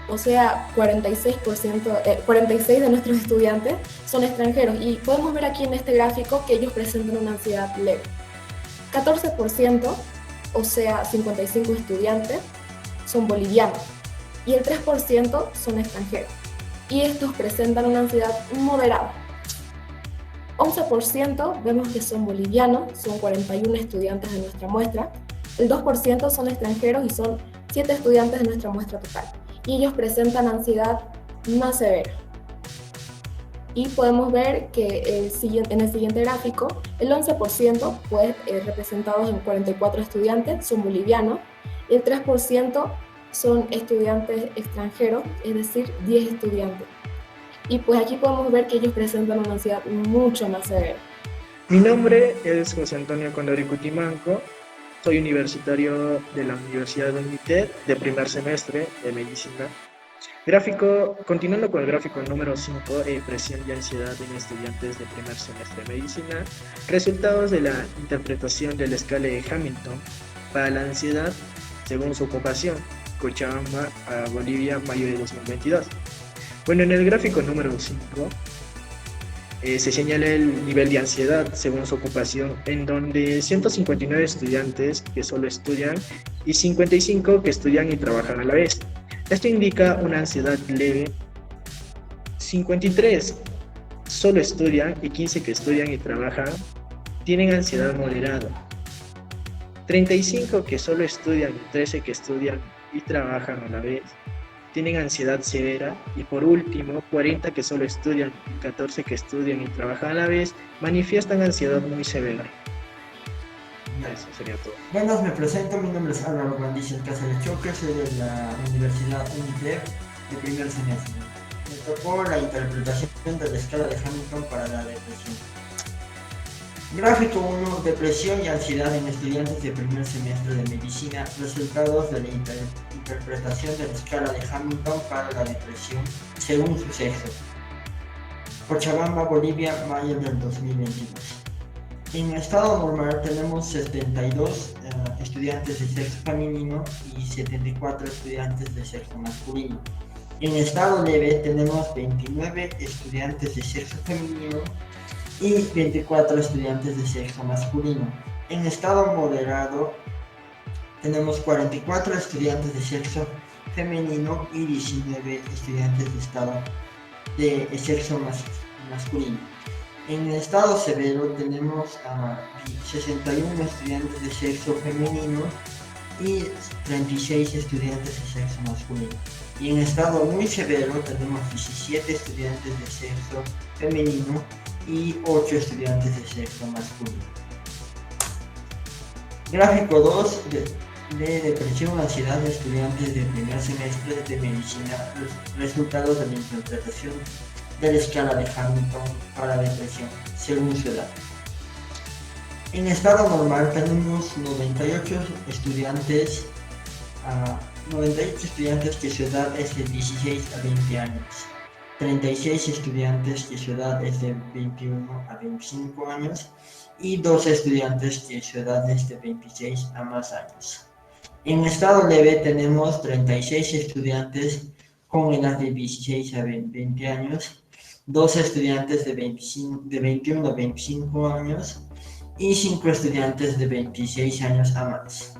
o sea, 46 de nuestros estudiantes son extranjeros, y podemos ver aquí en este gráfico que ellos presentan una ansiedad leve. 14%, o sea, 55 estudiantes, son bolivianos, y el 3% son extranjeros, y estos presentan una ansiedad moderada. 11% vemos que son bolivianos, son 41 estudiantes de nuestra muestra, el 2% son extranjeros y son 7 estudiantes de nuestra muestra total, y ellos presentan ansiedad más severa. Y podemos ver que en el siguiente gráfico, el 11%, pues representados en 44 estudiantes, son bolivianos, y el 3% son estudiantes extranjeros, es decir, 10 estudiantes. Y pues aquí podemos ver que ellos presentan una ansiedad mucho más severa. Mi nombre es José Antonio Condori Cutimanco, soy universitario de la Universidad de UNITED de primer semestre de medicina. Continuando con el gráfico número 5, presión y ansiedad en estudiantes de primer semestre de medicina, resultados de la interpretación de la escala de Hamilton para la ansiedad según su ocupación, Cochabamba, Bolivia, mayo de 2022. Bueno, en el gráfico número 5 se señala el nivel de ansiedad según su ocupación, en donde 159 estudiantes que solo estudian y 55 que estudian y trabajan a la vez. Esto indica una ansiedad leve. 53 solo estudian y 15 que estudian y trabajan tienen ansiedad moderada. 35 que solo estudian y 13 que estudian y trabajan a la vez tienen ansiedad severa, y por último 40 que solo estudian y 14 que estudian y trabajan a la vez manifiestan ansiedad muy severa. Eso sería todo. Bueno, me presento, mi nombre es Álvaro Guandiz Cáceres Choque, soy de la Universidad UNITEP de primer semestre. Me tocó la interpretación de la escala de Hamilton para la depresión. Gráfico 1, depresión y ansiedad en estudiantes de primer semestre de medicina, resultados de la interpretación de la escala de Hamilton para la depresión según su sexo. Cochabamba, Bolivia, mayo del 2022. En estado normal tenemos 72 estudiantes de sexo femenino y 74 estudiantes de sexo masculino. En estado leve tenemos 29 estudiantes de sexo femenino y 24 estudiantes de sexo masculino. En estado moderado tenemos 44 estudiantes de sexo femenino y 19 estudiantes de estado de sexo masculino. En el estado severo tenemos 61 estudiantes de sexo femenino y 36 estudiantes de sexo masculino. Y en estado muy severo tenemos 17 estudiantes de sexo femenino y 8 estudiantes de sexo masculino. Gráfico 2 de depresión y ansiedad de estudiantes de primer semestre de medicina, resultados de la interpretación de la escala de Hamilton para depresión según su edad. En estado normal tenemos 98 estudiantes que su edad es de 16 a 20 años, 36 estudiantes que su edad es de 21 a 25 años y 12 estudiantes que su edad es de 26 a más años. En estado leve tenemos 36 estudiantes con edad de 16 a 20 años, 12 estudiantes de 21 a 25 años y 5 estudiantes de 26 años a más.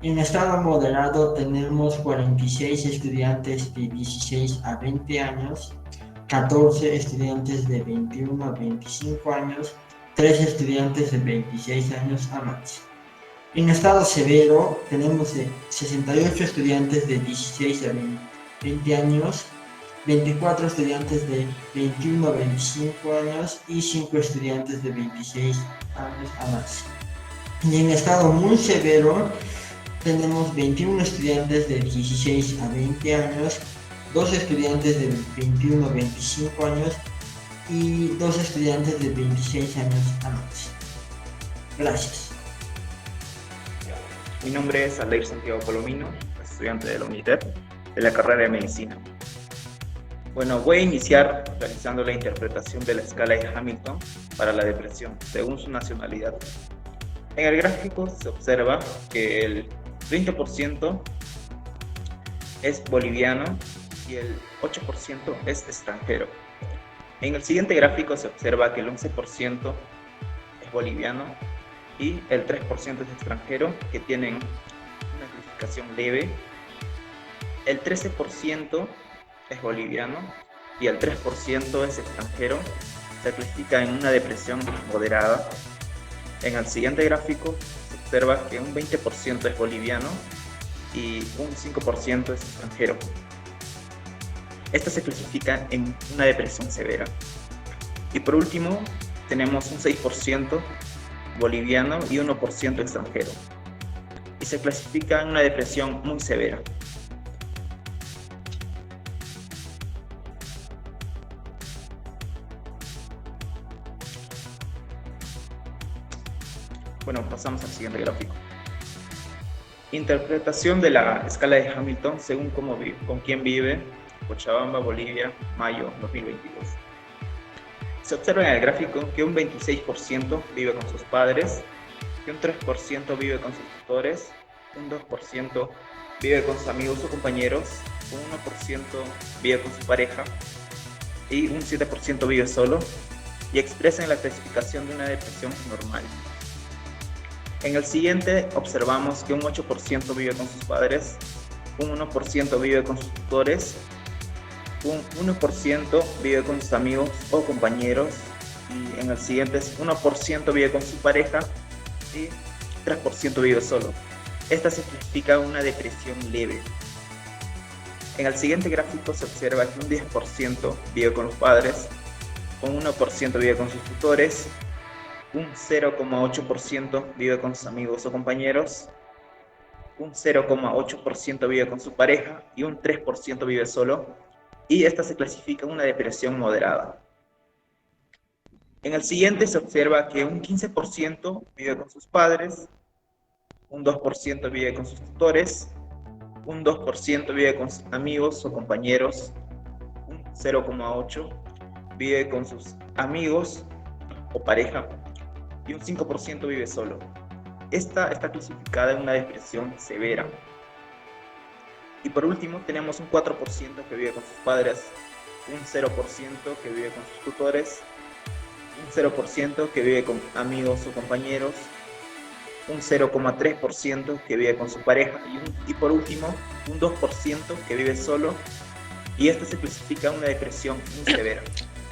En estado moderado tenemos 46 estudiantes de 16 a 20 años, 14 estudiantes de 21 a 25 años, 3 estudiantes de 26 años a más. En estado severo tenemos 68 estudiantes de 16 a 20 años, 24 estudiantes de 21 a 25 años y 5 estudiantes de 26 años a más. Y en estado muy severo tenemos 21 estudiantes de 16 a 20 años, 2 estudiantes de 21 a 25 años y 2 estudiantes de 26 años a más. Gracias. Mi nombre es Aldair Santiago Palomino, estudiante de la UNITEP, de la carrera de Medicina. Bueno, voy a iniciar realizando la interpretación de la escala de Hamilton para la depresión, según su nacionalidad. En el gráfico se observa que el 30% es boliviano y el 8% es extranjero. En el siguiente gráfico se observa que el 11% es boliviano y el 3% es extranjero, que tienen una clasificación leve. El 13% es boliviano y el 3% es extranjero, se clasifica en una depresión moderada. En el siguiente gráfico se observa que un 20% es boliviano y un 5% es extranjero. Esta se clasifica en una depresión severa. Y por último tenemos un 6% boliviano y 1% extranjero, y se clasifica en una depresión muy severa. Bueno, pasamos al siguiente gráfico. Interpretación de la escala de Hamilton según con quién vive, Cochabamba, Bolivia, mayo 2022. Se observa en el gráfico que un 26% vive con sus padres, que un 3% vive con sus tutores, un 2% vive con sus amigos o compañeros, un 1% vive con su pareja y un 7% vive solo, y expresan la clasificación de una depresión normal. En el siguiente observamos que un 8% vive con sus padres, un 1% vive con sus tutores, un 1% vive con sus amigos o compañeros, y en el siguiente es 1% vive con su pareja y 3% vive solo. Esta se clasifica una depresión leve. En el siguiente gráfico se observa que un 10% vive con los padres, un 1% vive con sus tutores, un 0,8% vive con sus amigos o compañeros, un 0,8% vive con su pareja y un 3% vive solo, y esta se clasifica una depresión moderada. En el siguiente se observa que un 15% vive con sus padres, un 2% vive con sus tutores, un 2% vive con sus amigos o compañeros, un 0,8% vive con sus amigos o pareja y un 5% vive solo. Esta está clasificada en una depresión severa. Y por último tenemos un 4% que vive con sus padres, un 0% que vive con sus tutores, un 0% que vive con amigos o compañeros, un 0,3% que vive con su pareja y por último un 2% que vive solo, y esta se clasifica en una depresión muy severa.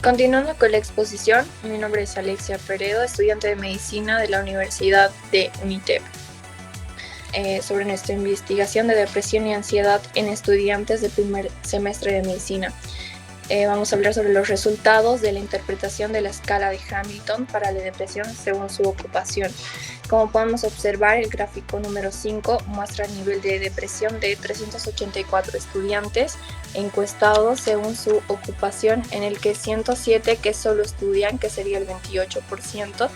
Continuando con la exposición, mi nombre es Alexia Peredo, estudiante de Medicina de la Universidad de UNITEP, sobre nuestra investigación de depresión y ansiedad en estudiantes de primer semestre de Medicina. Vamos a hablar sobre los resultados de la interpretación de la escala de Hamilton para la depresión según su ocupación. Como podemos observar, el gráfico número 5 muestra el nivel de depresión de 384 estudiantes encuestados según su ocupación, en el que 107 que solo estudian, que sería el 28%,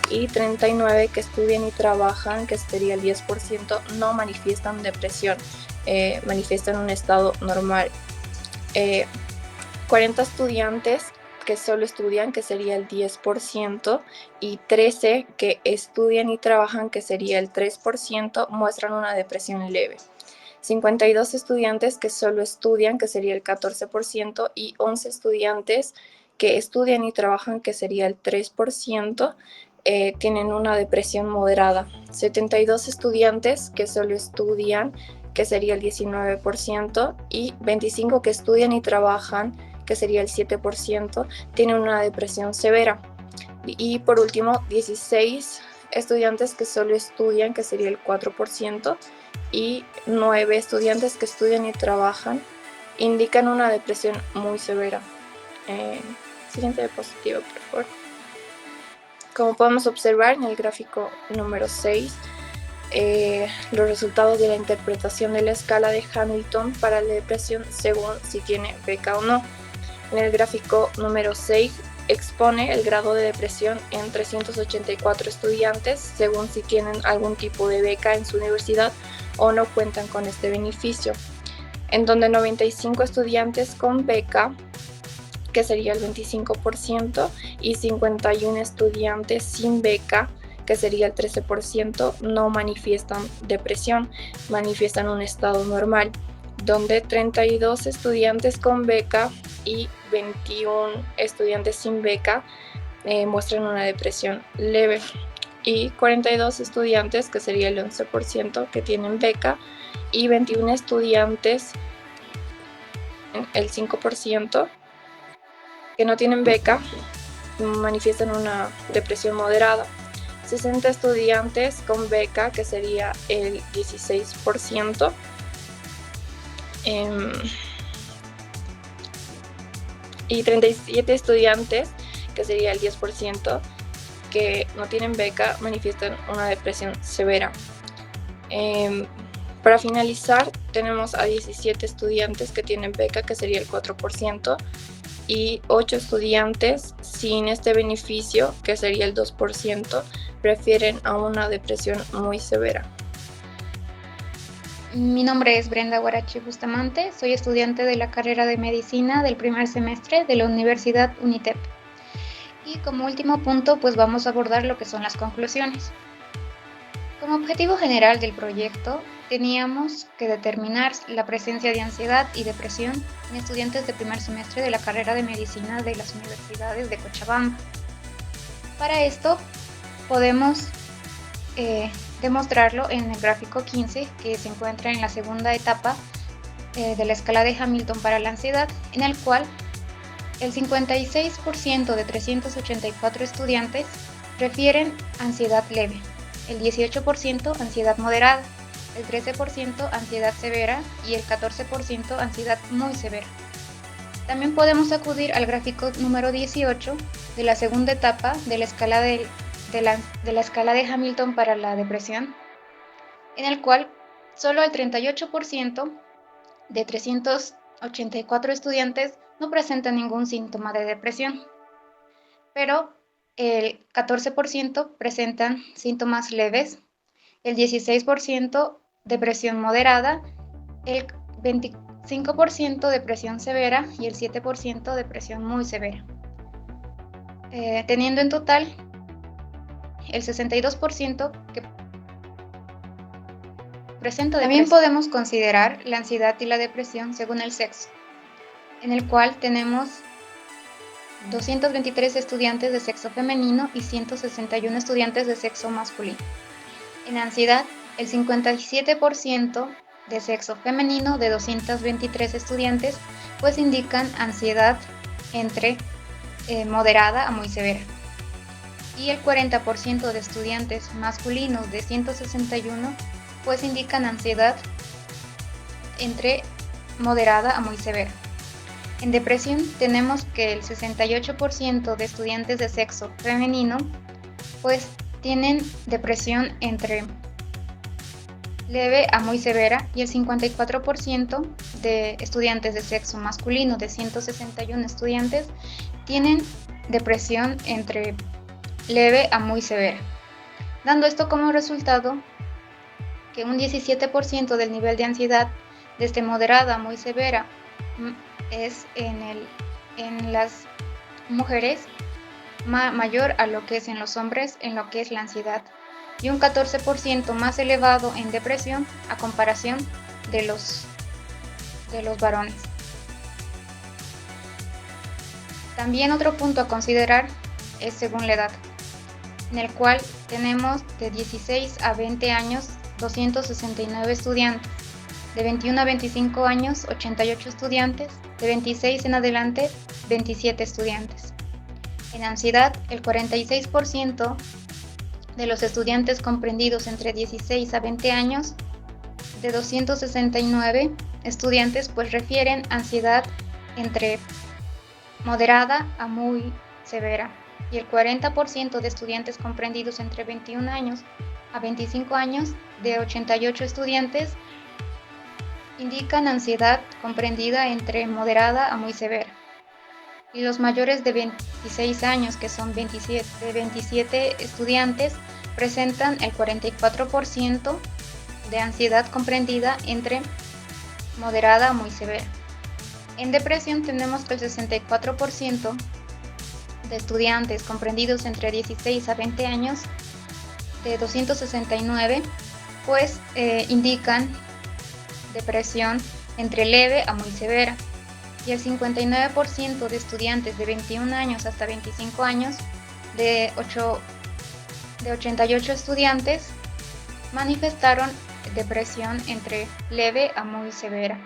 y 39 que estudian y trabajan, que sería el 10%, no manifiestan depresión, manifiestan un estado normal. 40 estudiantes que solo estudian, que sería el 10%, y 13 que estudian y trabajan, que sería el 3%, muestran una depresión leve. 52 estudiantes que solo estudian, que sería el 14%, y 11 estudiantes que estudian y trabajan, que sería el 3%, tienen una depresión moderada. 72 estudiantes que solo estudian, que sería el 19%, y 25 que estudian y trabajan, que sería el 7%, tienen una depresión severa. Y por último, 16 estudiantes que solo estudian, que sería el 4%, y 9 estudiantes que estudian y trabajan, indican una depresión muy severa. Siguiente diapositiva, por favor. Como podemos observar en el gráfico número 6, los resultados de la interpretación de la escala de Hamilton para la depresión según si tiene beca o no. En el gráfico número 6 expone el grado de depresión en 384 estudiantes según si tienen algún tipo de beca en su universidad o no cuentan con este beneficio, en donde 95 estudiantes con beca, que sería el 25%, y 51 estudiantes sin beca, que sería el 13%, no manifiestan depresión, manifiestan un estado normal, donde 32 estudiantes con beca y 21 estudiantes sin beca muestran una depresión leve, y 42 estudiantes, que sería el 11%, que tienen beca, y 21 estudiantes, el 5%, que no tienen beca, manifiestan una depresión moderada. 60 estudiantes con beca, que sería el 16%, y 37 estudiantes, que sería el 10%, que no tienen beca, manifiestan una depresión severa. Para finalizar, tenemos a 17 estudiantes que tienen beca, que sería el 4%, y 8 estudiantes sin este beneficio, que sería el 2%, prefieren a una depresión muy severa. Mi nombre es Brenda Guarachi Bustamante, soy estudiante de la carrera de Medicina del primer semestre de la Universidad UNITEP. Y como último punto, pues vamos a abordar lo que son las conclusiones. Como objetivo general del proyecto, teníamos que determinar la presencia de ansiedad y depresión en estudiantes de primer semestre de la carrera de medicina de las universidades de Cochabamba. Para esto podemos demostrarlo en el gráfico 15, que se encuentra en la segunda etapa de la escala de Hamilton para la ansiedad, en el cual el 56% de 384 estudiantes refieren ansiedad leve, el 18% ansiedad moderada, el 13% ansiedad severa y el 14% ansiedad muy severa. También podemos acudir al gráfico número 18 de la segunda etapa de la escala de la escala de Hamilton para la depresión, en el cual solo el 38% de 384 estudiantes no presentan ningún síntoma de depresión, pero el 14% presentan síntomas leves, el 16% depresión moderada, el 25% depresión severa y el 7% depresión muy severa, teniendo en total el 62% que presenta depresión. También podemos considerar la ansiedad y la depresión según el sexo, en el cual tenemos 223 estudiantes de sexo femenino y 161 estudiantes de sexo masculino. En ansiedad, el 57% de sexo femenino de 223 estudiantes pues indican ansiedad entre moderada a muy severa. Y el 40% de estudiantes masculinos de 161 pues indican ansiedad entre moderada a muy severa. En depresión tenemos que el 68% de estudiantes de sexo femenino pues tienen depresión entre leve a muy severa y el 54% de estudiantes de sexo masculino de 161 estudiantes tienen depresión entre leve a muy severa, dando esto como resultado que un 17% del nivel de ansiedad desde moderada a muy severa es en las mujeres mayor a lo que es en los hombres en lo que es la ansiedad, y un 14% más elevado en depresión a comparación de los varones. También otro punto a considerar es según la edad, en el cual tenemos de 16 a 20 años 269 estudiantes, de 21 a 25 años 88 estudiantes, de 26 en adelante 27 estudiantes. En ansiedad, el 46% de los estudiantes comprendidos entre 16 a 20 años, de 269 estudiantes, pues refieren ansiedad entre moderada a muy severa, y el 40% de estudiantes comprendidos entre 21 años a 25 años, de 88 estudiantes, indican ansiedad comprendida entre moderada a muy severa. Y los mayores de 26 años, que son 27 estudiantes, presentan el 44% de ansiedad comprendida entre moderada a muy severa. En depresión tenemos que el 64% de estudiantes comprendidos entre 16 a 20 años, de 269, pues indican depresión entre leve a muy severa. Y el 59% de estudiantes de 21 años hasta 25 años, de 88 estudiantes, manifestaron depresión entre leve a muy severa.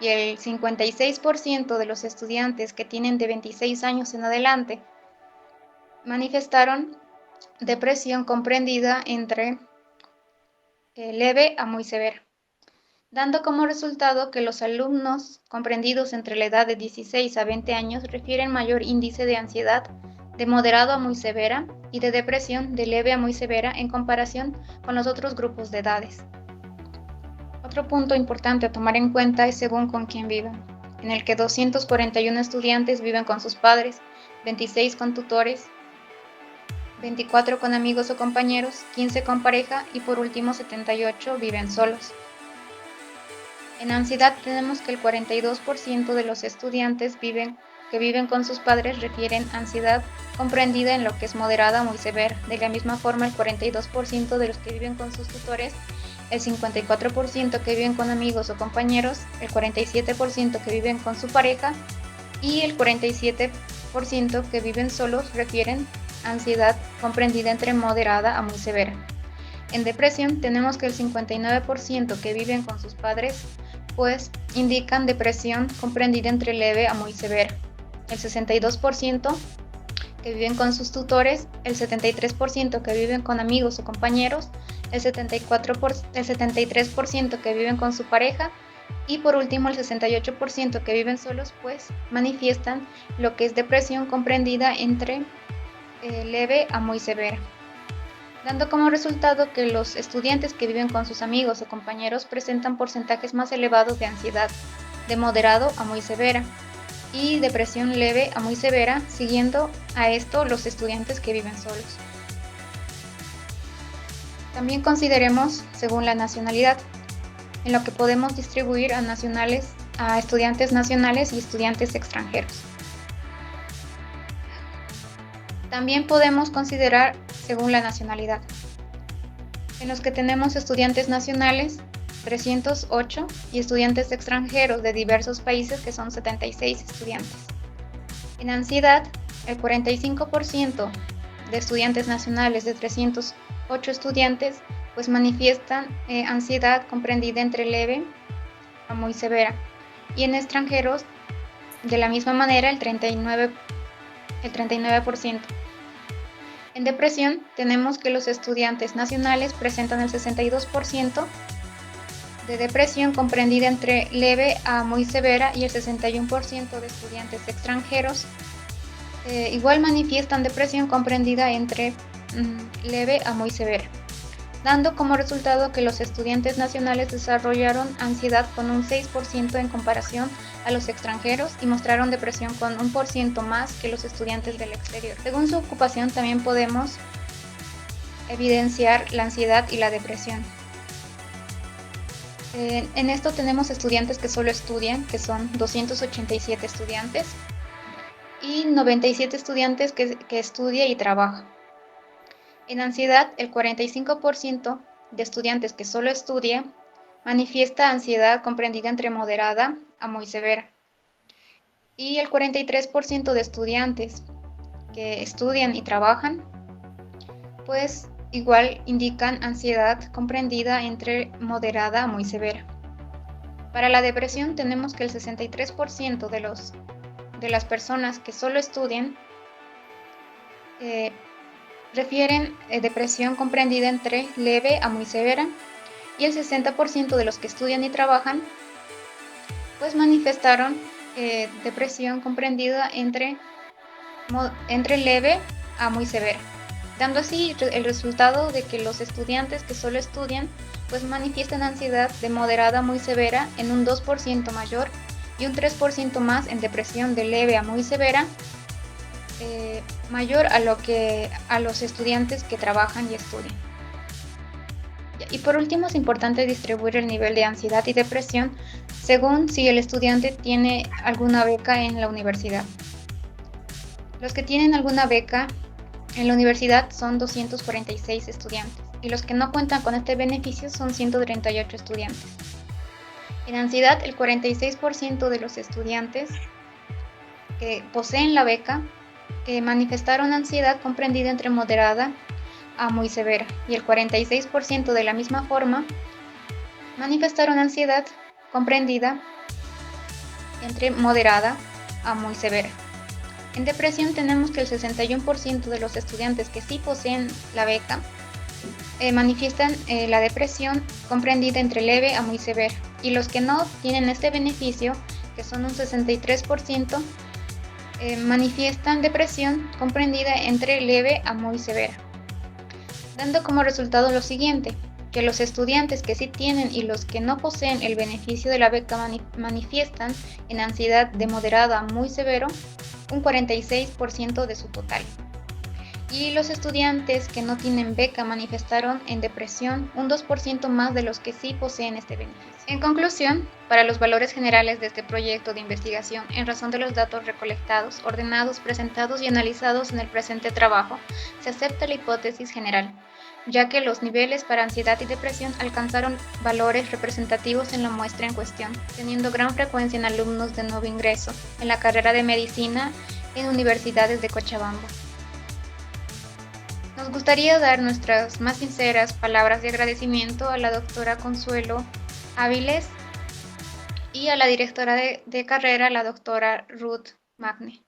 Y el 56% de los estudiantes que tienen de 26 años en adelante manifestaron depresión comprendida entre leve a muy severa, dando como resultado que los alumnos comprendidos entre la edad de 16 a 20 años refieren mayor índice de ansiedad de moderado a muy severa y de depresión de leve a muy severa en comparación con los otros grupos de edades. Otro punto importante a tomar en cuenta es según con quién viven, en el que 241 estudiantes viven con sus padres, 26 con tutores, 24 con amigos o compañeros, 15 con pareja y por último 78 viven solos. En ansiedad tenemos que el 42% de los estudiantes viven que viven con sus padres refieren ansiedad comprendida en lo que es moderada a muy severa. De la misma forma, el 42% de los que viven con sus tutores, el 54% que viven con amigos o compañeros, el 47% que viven con su pareja y el 47% que viven solos refieren ansiedad comprendida entre moderada a muy severa. En depresión tenemos que el 59% que viven con sus padres pues indican depresión comprendida entre leve a muy severa. El 62% que viven con sus tutores, el 73% que viven con amigos o compañeros, el 73% que viven con su pareja y por último el 68% que viven solos pues manifiestan lo que es depresión comprendida entre leve a muy severa, dando como resultado que los estudiantes que viven con sus amigos o compañeros presentan porcentajes más elevados de ansiedad, de moderado a muy severa, y depresión leve a muy severa, siguiendo a esto los estudiantes que viven solos. También consideremos según la nacionalidad, en lo que podemos distribuir a estudiantes nacionales y estudiantes extranjeros. También podemos considerar según la nacionalidad, en los que tenemos estudiantes nacionales 308 y estudiantes extranjeros de diversos países que son 76 estudiantes. En ansiedad, el 45% de estudiantes nacionales de 308 estudiantes pues manifiestan ansiedad comprendida entre leve a muy severa, y en extranjeros de la misma manera el 39%. En depresión tenemos que los estudiantes nacionales presentan el 62% de depresión comprendida entre leve a muy severa, y el 61% de estudiantes extranjeros igual manifiestan depresión comprendida entre leve a muy severa, dando como resultado que los estudiantes nacionales desarrollaron ansiedad con un 6% en comparación a los extranjeros y mostraron depresión con 1% más que los estudiantes del exterior. Según su ocupación también podemos evidenciar la ansiedad y la depresión. En esto tenemos estudiantes que solo estudian, que son 287 estudiantes, y 97 estudiantes que estudia y trabaja. En ansiedad, el 45% de estudiantes que solo estudia manifiesta ansiedad comprendida entre moderada a muy severa. Y el 43% de estudiantes que estudian y trabajan, pues igual indican ansiedad comprendida entre moderada a muy severa. Para la depresión tenemos que el 63% de las personas que solo estudian refieren depresión comprendida entre leve a muy severa, y el 60% de los que estudian y trabajan pues manifestaron depresión comprendida entre leve a muy severa, dando así el resultado de que los estudiantes que solo estudian pues manifiestan ansiedad de moderada a muy severa en un 2% mayor y un 3% más en depresión de leve a muy severa, mayor a los estudiantes que trabajan y estudian. Y por último, es importante distribuir el nivel de ansiedad y depresión según si el estudiante tiene alguna beca en la universidad. Los que tienen alguna beca en la universidad son 246 estudiantes, y los que no cuentan con este beneficio son 138 estudiantes. En ansiedad, el 46% de los estudiantes que poseen la beca manifestaron ansiedad comprendida entre moderada a muy severa, y el 46% de la misma forma manifestaron ansiedad comprendida entre moderada a muy severa. En depresión tenemos que el 61% de los estudiantes que sí poseen la beca manifiestan la depresión comprendida entre leve a muy severa, y los que no tienen este beneficio, que son un 63%, manifiestan depresión comprendida entre leve a muy severa, dando como resultado lo siguiente, que los estudiantes que sí tienen y los que no poseen el beneficio de la beca manifiestan en ansiedad de moderada a muy severo un 46% de su total. Y los estudiantes que no tienen beca manifestaron en depresión un 2% más de los que sí poseen este beneficio. En conclusión, para los valores generales de este proyecto de investigación, en razón de los datos recolectados, ordenados, presentados y analizados en el presente trabajo, se acepta la hipótesis general, ya que los niveles para ansiedad y depresión alcanzaron valores representativos en la muestra en cuestión, teniendo gran frecuencia en alumnos de nuevo ingreso en la carrera de medicina en universidades de Cochabamba. Nos gustaría dar nuestras más sinceras palabras de agradecimiento a la doctora Consuelo Áviles y a la directora de carrera, la doctora Ruth Magne.